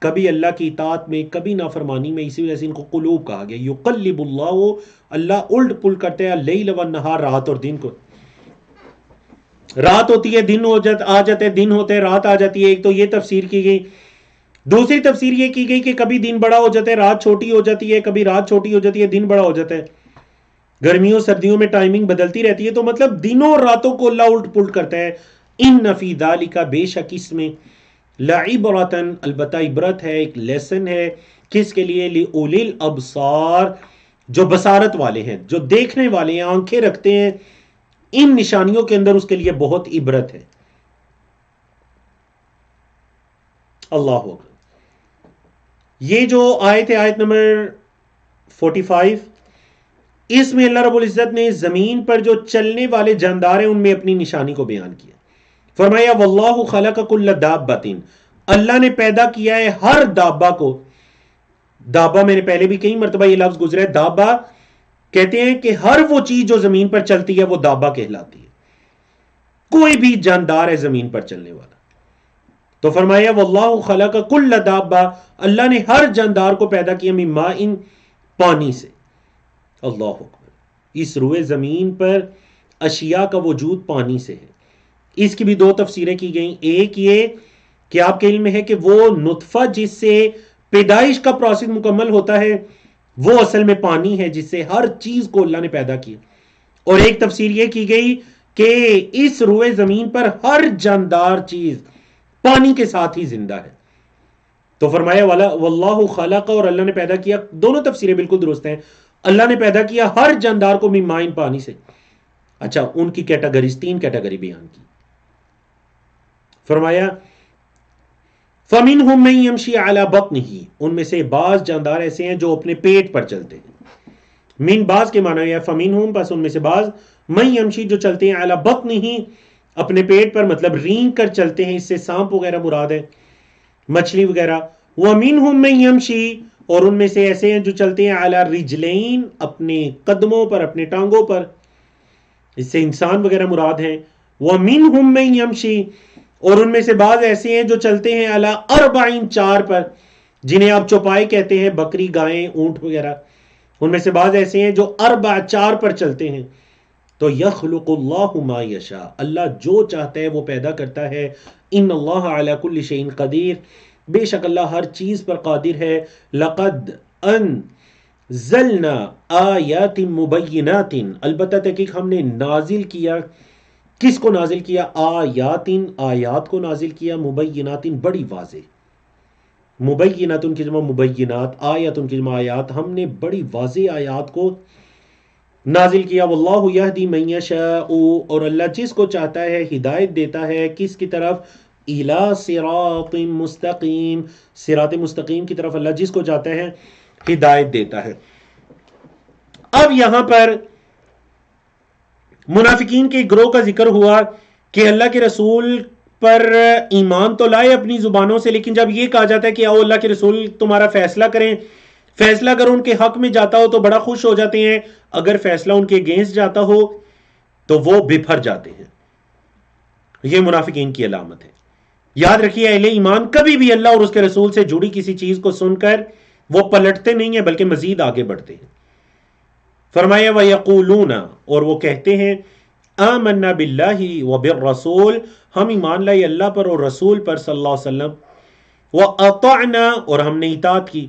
S1: کبھی اللہ کی اطاعت میں کبھی نافرمانی میں، اسی وجہ سے ان کو قلوب کہا گیا. یقلب اللہ، اللہ الٹ پلٹ کرتے ہیں اللیل والنہار، رات اور دن کو. رات ہوتی ہے دن آ جاتا ہے، دن ہوتا ہے رات آ جاتی ہے. ایک تو یہ تفسیر کی گئی. دوسری تفسیر یہ کی گئی کہ کبھی دن بڑا ہو جاتا ہے رات چھوٹی ہو جاتی ہے، کبھی رات چھوٹی ہو جاتی ہے دن بڑا ہو جاتا ہے. گرمیوں سردیوں میں ٹائمنگ بدلتی رہتی ہے، تو مطلب دنوں اور راتوں کو اللہ الٹ پلٹ کرتا ہے. ان فی ذالک، بے شک اس میں، لعبرۃ، البتہ عبرت ہے، ایک لیسن ہے. کس کے لیے؟ لأولی الابصار، جو بصارت والے ہیں، جو دیکھنے والے ہیں، آنکھیں رکھتے ہیں. ان نشانیوں کے اندر اس کے لیے بہت عبرت ہے. اللہ اکبر. یہ جو آیت ہے، آیت نمبر 45، اس میں اللہ رب العزت نے زمین پر جو چلنے والے جاندار ہیں ان میں اپنی نشانی کو بیان کیا. فرمایا واللہ خلق کل دابۃ، اللہ نے پیدا کیا ہے ہر دابہ کو. دابہ میں نے پہلے بھی کئی مرتبہ یہ لفظ گزرا ہے. دابہ کہتے ہیں کہ ہر وہ چیز جو زمین پر چلتی ہے وہ دابہ کہلاتی ہے. کوئی بھی جاندار ہے زمین پر چلنے والا. تو فرمایا واللہ خلق کل دابہ، اللہ نے ہر جاندار کو پیدا کیا من ماء، پانی سے. اللہ اکبر. اس روئے زمین پر اشیاء کا وجود پانی سے ہے. اس کی بھی 2 تفسیریں کی گئیں. ایک یہ کہ آپ کے علم میں ہے کہ وہ نطفہ جس سے پیدائش کا پروسیس مکمل ہوتا ہے وہ اصل میں پانی ہے جس سے ہر چیز کو اللہ نے پیدا کیا. اور ایک تفسیر یہ کی گئی کہ اس روئے زمین پر ہر جاندار چیز پانی کے ساتھ ہی زندہ ہے. تو فرمایا واللہ خلق، اور اللہ نے پیدا کیا. دونوں تفسیریں بالکل درست ہیں. اللہ نے پیدا کیا ہر جاندار کو من ماء، پانی سے. اچھا، ان کی کیٹیگریز 3 کیٹیگری بیان کی. فرمایا فَمِنْهُمْ مَنْ يَمْشِي عَلَى بَطْنِهِ، ان میں سے بعض جاندار ایسے ہیں جو اپنے پیٹ پر چلتے ہیں. من بعض کے معنی ہے فَمِنْهُمْ، پس ان میں سے بعض، مَنْ يَمْشِي جو چلتے ہیں عَلَى بَطْنِهِ، اپنے پیٹ پر، مطلب رینگ کر چلتے ہیں. اس سے سانپ وغیرہ مراد ہے، مچھلی وغیرہ. وَمِنْهُمْ مَنْ يَمْشِي، اور ان میں سے ایسے ہیں جو چلتے ہیں عَلَى رِجْلَيْن، اپنے قدموں پر، اپنے ٹانگوں پر. اس سے انسان وغیرہ مراد ہیں. وَمِنْهُمْ مَن يَمْشِي، اور ان میں سے بعض ایسے ہیں جو چلتے ہیں علی اربعین، چار پر، جنہیں آپ چوپائے کہتے ہیں، بکری، گائیں، اونٹ وغیرہ. ان میں سے بعض ایسے ہیں جو اربع، چار پر چلتے ہیں. تو یخلق اللہ ما یشاء، اللہ جو چاہتا ہے وہ پیدا کرتا ہے. ان اللہ علی کل شیء قدیر، بے شک اللہ ہر چیز پر قادر ہے. لقد انزلنا آیات مبینات، البتہ تحقیق ہم نے نازل کیا. کس کو نازل کیا؟ آیات، آیات کو نازل کیا. مبینات، بڑی واضح. مبینات کی جمع مبینات، آیات کی جمع آیات. ہم نے بڑی واضح آیات کو نازل کیا. واللہ یہدی من یشاء، اور اللہ جس کو چاہتا ہے ہدایت دیتا ہے. کس کی طرف؟ الی صراط مستقیم، صراط مستقیم کی طرف اللہ جس کو چاہتا ہے ہدایت دیتا ہے. اب یہاں پر منافقین کے گروہ کا ذکر ہوا کہ اللہ کے رسول پر ایمان تو لائے اپنی زبانوں سے، لیکن جب یہ کہا جاتا ہے کہ آؤ اللہ کے رسول تمہارا فیصلہ کریں، فیصلہ اگر ان کے حق میں جاتا ہو تو بڑا خوش ہو جاتے ہیں، اگر فیصلہ ان کے اگینسٹ جاتا ہو تو وہ بپھر جاتے ہیں. یہ منافقین کی علامت ہے. یاد رکھیے اہل ایمان کبھی بھی اللہ اور اس کے رسول سے جڑی کسی چیز کو سن کر وہ پلٹتے نہیں ہیں، بلکہ مزید آگے بڑھتے ہیں. فرمایا وَيَقُولُونَ، اور وہ کہتے ہیں، آمنا باللہ وبالرسول، ہم ایمان لائے اللہ پر اور رسول پر صلی اللہ علیہ وسلم. وَأَطَعْنَا، اور ہم نے اطاعت کی.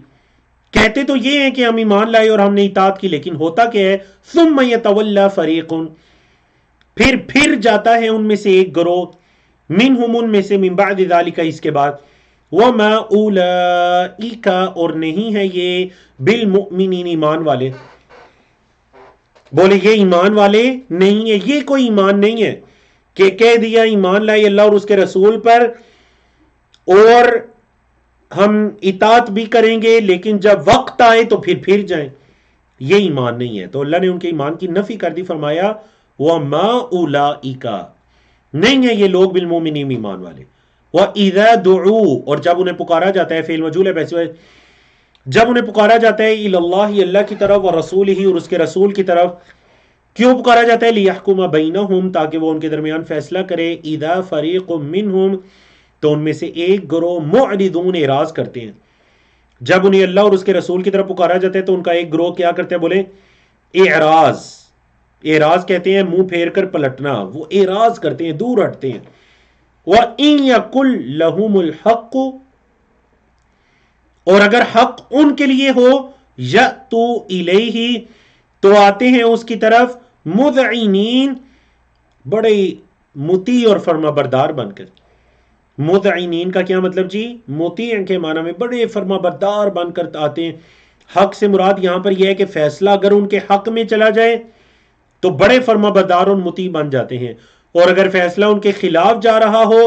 S1: کہتے تو یہ ہیں کہ ہم ایمان لائے اور ہم نے اطاعت کی، لیکن ہوتا کیا ہے؟ ثُمَّ يَتَوَلَّى فَرِيقٌ، پھر جاتا ہے ان میں سے ایک گروہ، منہم، ان میں سے، من بعد ذالک، اس کے بعد، وَمَا أُولَئِكَ، اور نہیں ہے یہ، بالمؤمنین، ایمان والے. بولے یہ ایمان والے نہیں ہے، یہ کوئی ایمان نہیں ہے کہ کہہ دیا ایمان لائے اللہ اور اس کے رسول پر اور ہم اطاعت بھی کریں گے، لیکن جب وقت آئے تو پھر جائیں. یہ ایمان نہیں ہے. تو اللہ نے ان کے ایمان کی نفی کر دی. فرمایا وَمَا أُولَئِكَ، نہیں ہے یہ لوگ، بالمؤمنین، ایمان والے. وَإِذَا دُعُوا، اور جب انہیں پکارا جاتا ہے، فعل مجہول ہے پیسے، جب انہیں پکارا جاتا ہے الی اللہ، اللہ کی طرف، ورسولہ، اور اس کے رسول کی طرف. کیوں پکارا جاتا ہے؟ لیحکم بینہم، تاکہ وہ ان کے درمیان فیصلہ کرے. اذا فریق منہم، تو ان میں سے ایک گروہ، معرضون، اعراض کرتے ہیں. جب انہیں اللہ اور اس کے رسول کی طرف پکارا جاتا ہے تو ان کا ایک گروہ کیا کرتے ہیں؟ بولے اعراض. اعراض کہتے ہیں منہ پھیر کر پلٹنا. وہ اعراض کرتے ہیں، دور ہٹتے ہیں. وَإِن يَكُن لَهُمُ الْحَقُّ، اور اگر حق ان کے لیے ہو، یَأْتُوا إِلَيْهِ، تو آتے ہیں اس کی طرف، مذعنین، بڑے مطیع اور فرما بردار بن کر. مذعنین کا کیا مطلب جی؟ مطیع کے معنی میں بڑے فرما بردار بن کر آتے ہیں. حق سے مراد یہاں پر یہ ہے کہ فیصلہ اگر ان کے حق میں چلا جائے تو بڑے فرما بردار اور مطیع بن جاتے ہیں، اور اگر فیصلہ ان کے خلاف جا رہا ہو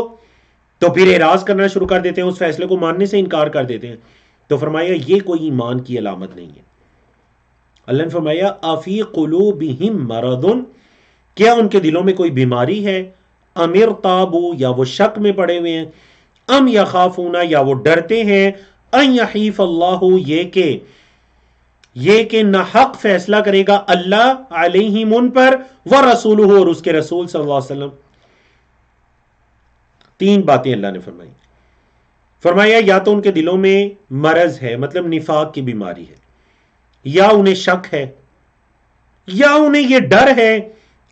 S1: تو پھر اعراض کرنا شروع کر دیتے ہیں، اس فیصلے کو ماننے سے انکار کر دیتے ہیں. تو فرمایا یہ کوئی ایمان کی علامت نہیں ہے. اللہ نے فرمایا افی قلوبہم مرض، کیا ان کے دلوں میں کوئی بیماری ہے؟ ام ارتابوا، یا وہ شک میں پڑے ہوئے ہیں؟ ام یخافون، یا وہ ڈرتے ہیں، ان یحیف اللہ، یہ کہ نہ حق فیصلہ کرے گا اللہ علیہم، ان پر، ورسولہ، اور اس کے رسول صلی اللہ علیہ وسلم. تین باتیں اللہ نے فرمائی. فرمایا یا تو ان کے دلوں میں مرض ہے، مطلب نفاق کی بیماری ہے، یا انہیں شک ہے، یا انہیں یہ ڈر ہے،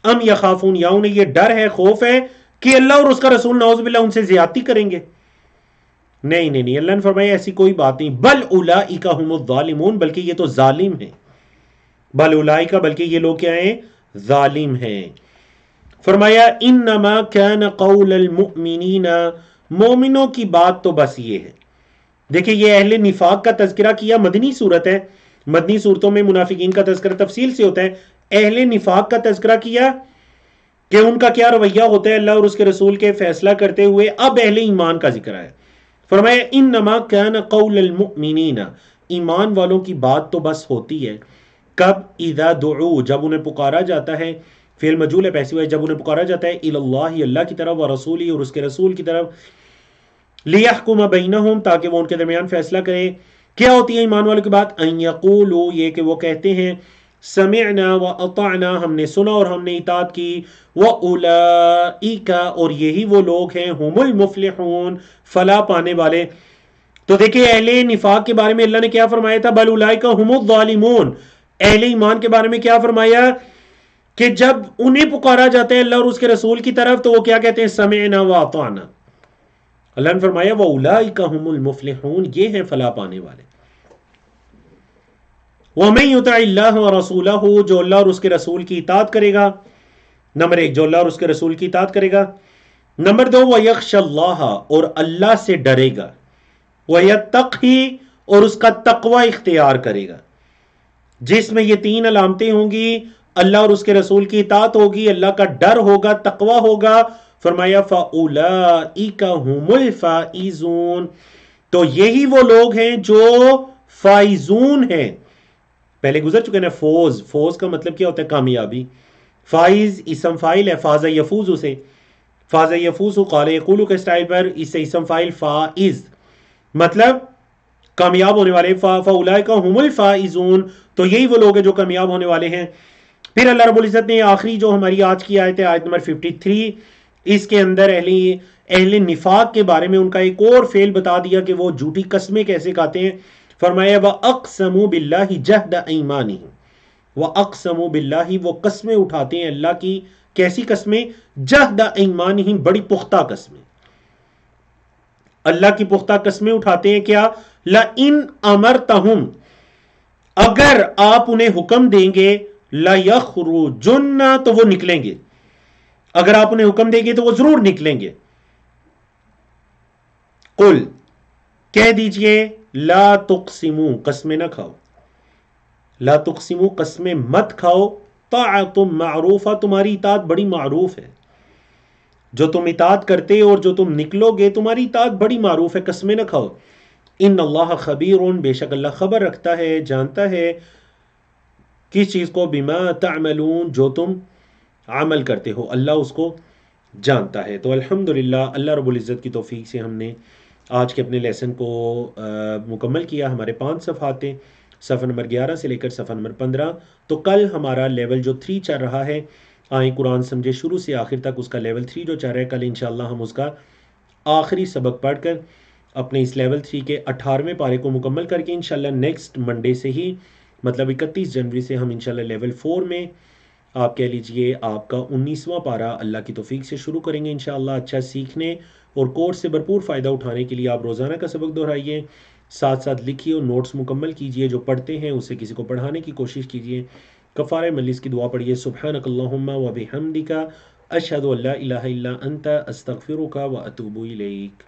S1: ام یخافون، یا انہیں یہ ڈر ہے، خوف ہے کہ اللہ اور اس کا رسول نعوذ باللہ ان سے زیادتی کریں گے. نہیں، اللہ نے فرمایا ایسی کوئی بات نہیں. بل اولئک هم الظالمون، بلکہ یہ تو ظالم ہیں. بل اولئک، بلکہ یہ لوگ کیا ہیں؟ ظالم ہیں. فرمایا انما كان قول المؤمنین، مومنوں کی بات تو بس یہ ہے. دیکھیں یہ اہل نفاق کا تذکرہ کیا، مدنی صورت ہے، مدنی صورتوں میں منافقین کا تذکرہ تفصیل سے ہوتا ہے. اہل نفاق کا تذکرہ کیا کہ ان کا کیا رویہ ہوتا ہے اللہ اور اس کے رسول کے فیصلہ کرتے ہوئے. اب اہل ایمان کا ذکر ہے. فرمایا انما كان قول المؤمنین، ایمان والوں کی بات تو بس ہوتی ہے کب؟ اذا دعوا، جب انہیں پکارا جاتا ہے، فعل مجہول ہے پیسے ہوئے، جب انہیں پکارا جاتا ہے الی اللہ، اللہ کی طرف، ورسولی، اور اس کے رسول کی طرف، لیحکم بینہم، تاکہ وہ ان کے درمیان فیصلہ کرے. کیا ہوتی ہے ایمان والوں کی بات؟ ان یقولوا، یہ کہ وہ کہتے ہیں، سمعنا و اطعنا، ہم نے سنا اور ہم نے اطاعت کی، وَأُولَئِكَ، اور یہی وہ لوگ ہیں، ہم المفلحون، فلاح پانے والے۔ تو دیکھیں اہل نفاق کے بارے میں اللہ نے کیا فرمایا تھا، بل اولئک هم الظالمون۔ اہل ایمان کے بارے میں کیا فرمایا کہ جب انہیں پکارا جاتا ہے اللہ اور اس کے رسول کی طرف تو وہ کیا کہتے ہیں، سمعنا واطعنا۔ اللہ نے فرمایا واولئک هم المفلحون، یہ ہیں فلاح پانے والے۔ ومن یطع اللہ ورسولہ، جو اللہ اور اس کے رسول کی اطاعت کرے گا، نمبر ایک جو اللہ اور اس کے رسول کی اطاعت کرے گا، نمبر دو ویخشى اللہ، اور اللہ سے ڈرے گا، ویتقی، اور اس کا تقوی اختیار کرے گا، جس میں یہ تین علامتیں ہوں گی، اللہ اور اس کے رسول کی اطاعت ہوگی، اللہ کا ڈر ہوگا، تقوی ہوگا، فرمایا فَأُولَئِكَ هُمُ الْفَائِزُونَ، تو یہی وہ لوگ ہیں جو فائزون ہیں۔ پہلے گزر چکے نا، فوز، فوز کا مطلب کیا ہوتا ہے، کامیابی۔ فائز اسم فائل ہے، فاز یفوز سے، فاز یفوز قال یقول کے اسٹائل پر اس سے اسم فائل فائز، مطلب کامیاب ہونے والے، فاولئک هم الفائزون، تو یہی وہ لوگ ہیں جو کامیاب ہونے والے ہیں۔ پھر اللہ رب العزت نے آخری جو ہماری آج کی آیت ہے، آیت نمبر 53، اس کے اندر اہل نفاق کے بارے میں ان کا ایک اور فعل بتا دیا کہ وہ جھوٹی قسمیں کیسے کھاتے ہیں۔ فرمایا وَأَقْسَمُوا بِاللَّهِ جَهْدَ أَيْمَانِهِمْ، وَأَقْسَمُوا بِاللَّهِ، وہ قسمیں اٹھاتے ہیں اللہ کی، کیسی قسمیں، جَهْدَ أَيْمَانِهِمْ، بڑی پختہ قسمیں، اللہ کی پختہ قسمیں اٹھاتے ہیں۔ کیا، لَإِنْ أَمَرْتَهُمْ، اگر آپ انہیں حکم دیں گے، لَيَخْرُجُنَّ، تو وہ نکلیں گے، اگر آپ انہیں حکم دیں گے تو وہ ضرور نکلیں گے۔ قل، کہہ دیجئے، لا تقسموا، قسمیں نہ کھاؤ، لا تقسموا، قسمیں مت کھاؤ، طاعت معروفہ، تمہاری اطاعت بڑی معروف ہے، جو تم اطاعت کرتے اور جو تم نکلو گے تمہاری اطاعت بڑی معروف ہے، قسمیں نہ کھاؤ۔ ان اللہ خبیر، بے شک اللہ خبر رکھتا ہے، جانتا ہے کس چیز کو، بما تعملون، جو تم عمل کرتے ہو، اللہ اس کو جانتا ہے۔ تو الحمدللہ اللہ رب العزت کی توفیق سے ہم نے آج کے اپنے لیسن کو مکمل کیا۔ ہمارے 5 صفحات ہیں، صفحہ نمبر 11 سے لے کر صفحہ نمبر 15۔ تو کل ہمارا لیول جو 3 چل رہا ہے، آئیں قرآن سمجھے شروع سے آخر تک، اس کا لیول 3 جو چل رہا ہے، کل انشاءاللہ ہم اس کا آخری سبق پڑھ کر اپنے اس لیول 3 کے 18ویں پارے کو مکمل کر کے انشاءاللہ نیکسٹ منڈے سے ہی، مطلب 31 جنوری سے، ہم انشاءاللہ لیول 4 میں، آپ کہہ لیجئے آپ کا 19واں پارہ اللہ کی توفیق سے شروع کریں گے انشاءاللہ۔ اچھا سیکھنے اور کورس سے بھرپور فائدہ اٹھانے کے لیے آپ روزانہ کا سبق دہرائیے، ساتھ ساتھ لکھیے اور نوٹس مکمل کیجئے، جو پڑھتے ہیں اسے کسی کو پڑھانے کی کوشش کیجئے۔ کفارہ مجلس کی دعا پڑھیے، سبحانک اللہم و بحمدک، اشہد ان لا الہ الا انت، استغفرک و اتوب الیک۔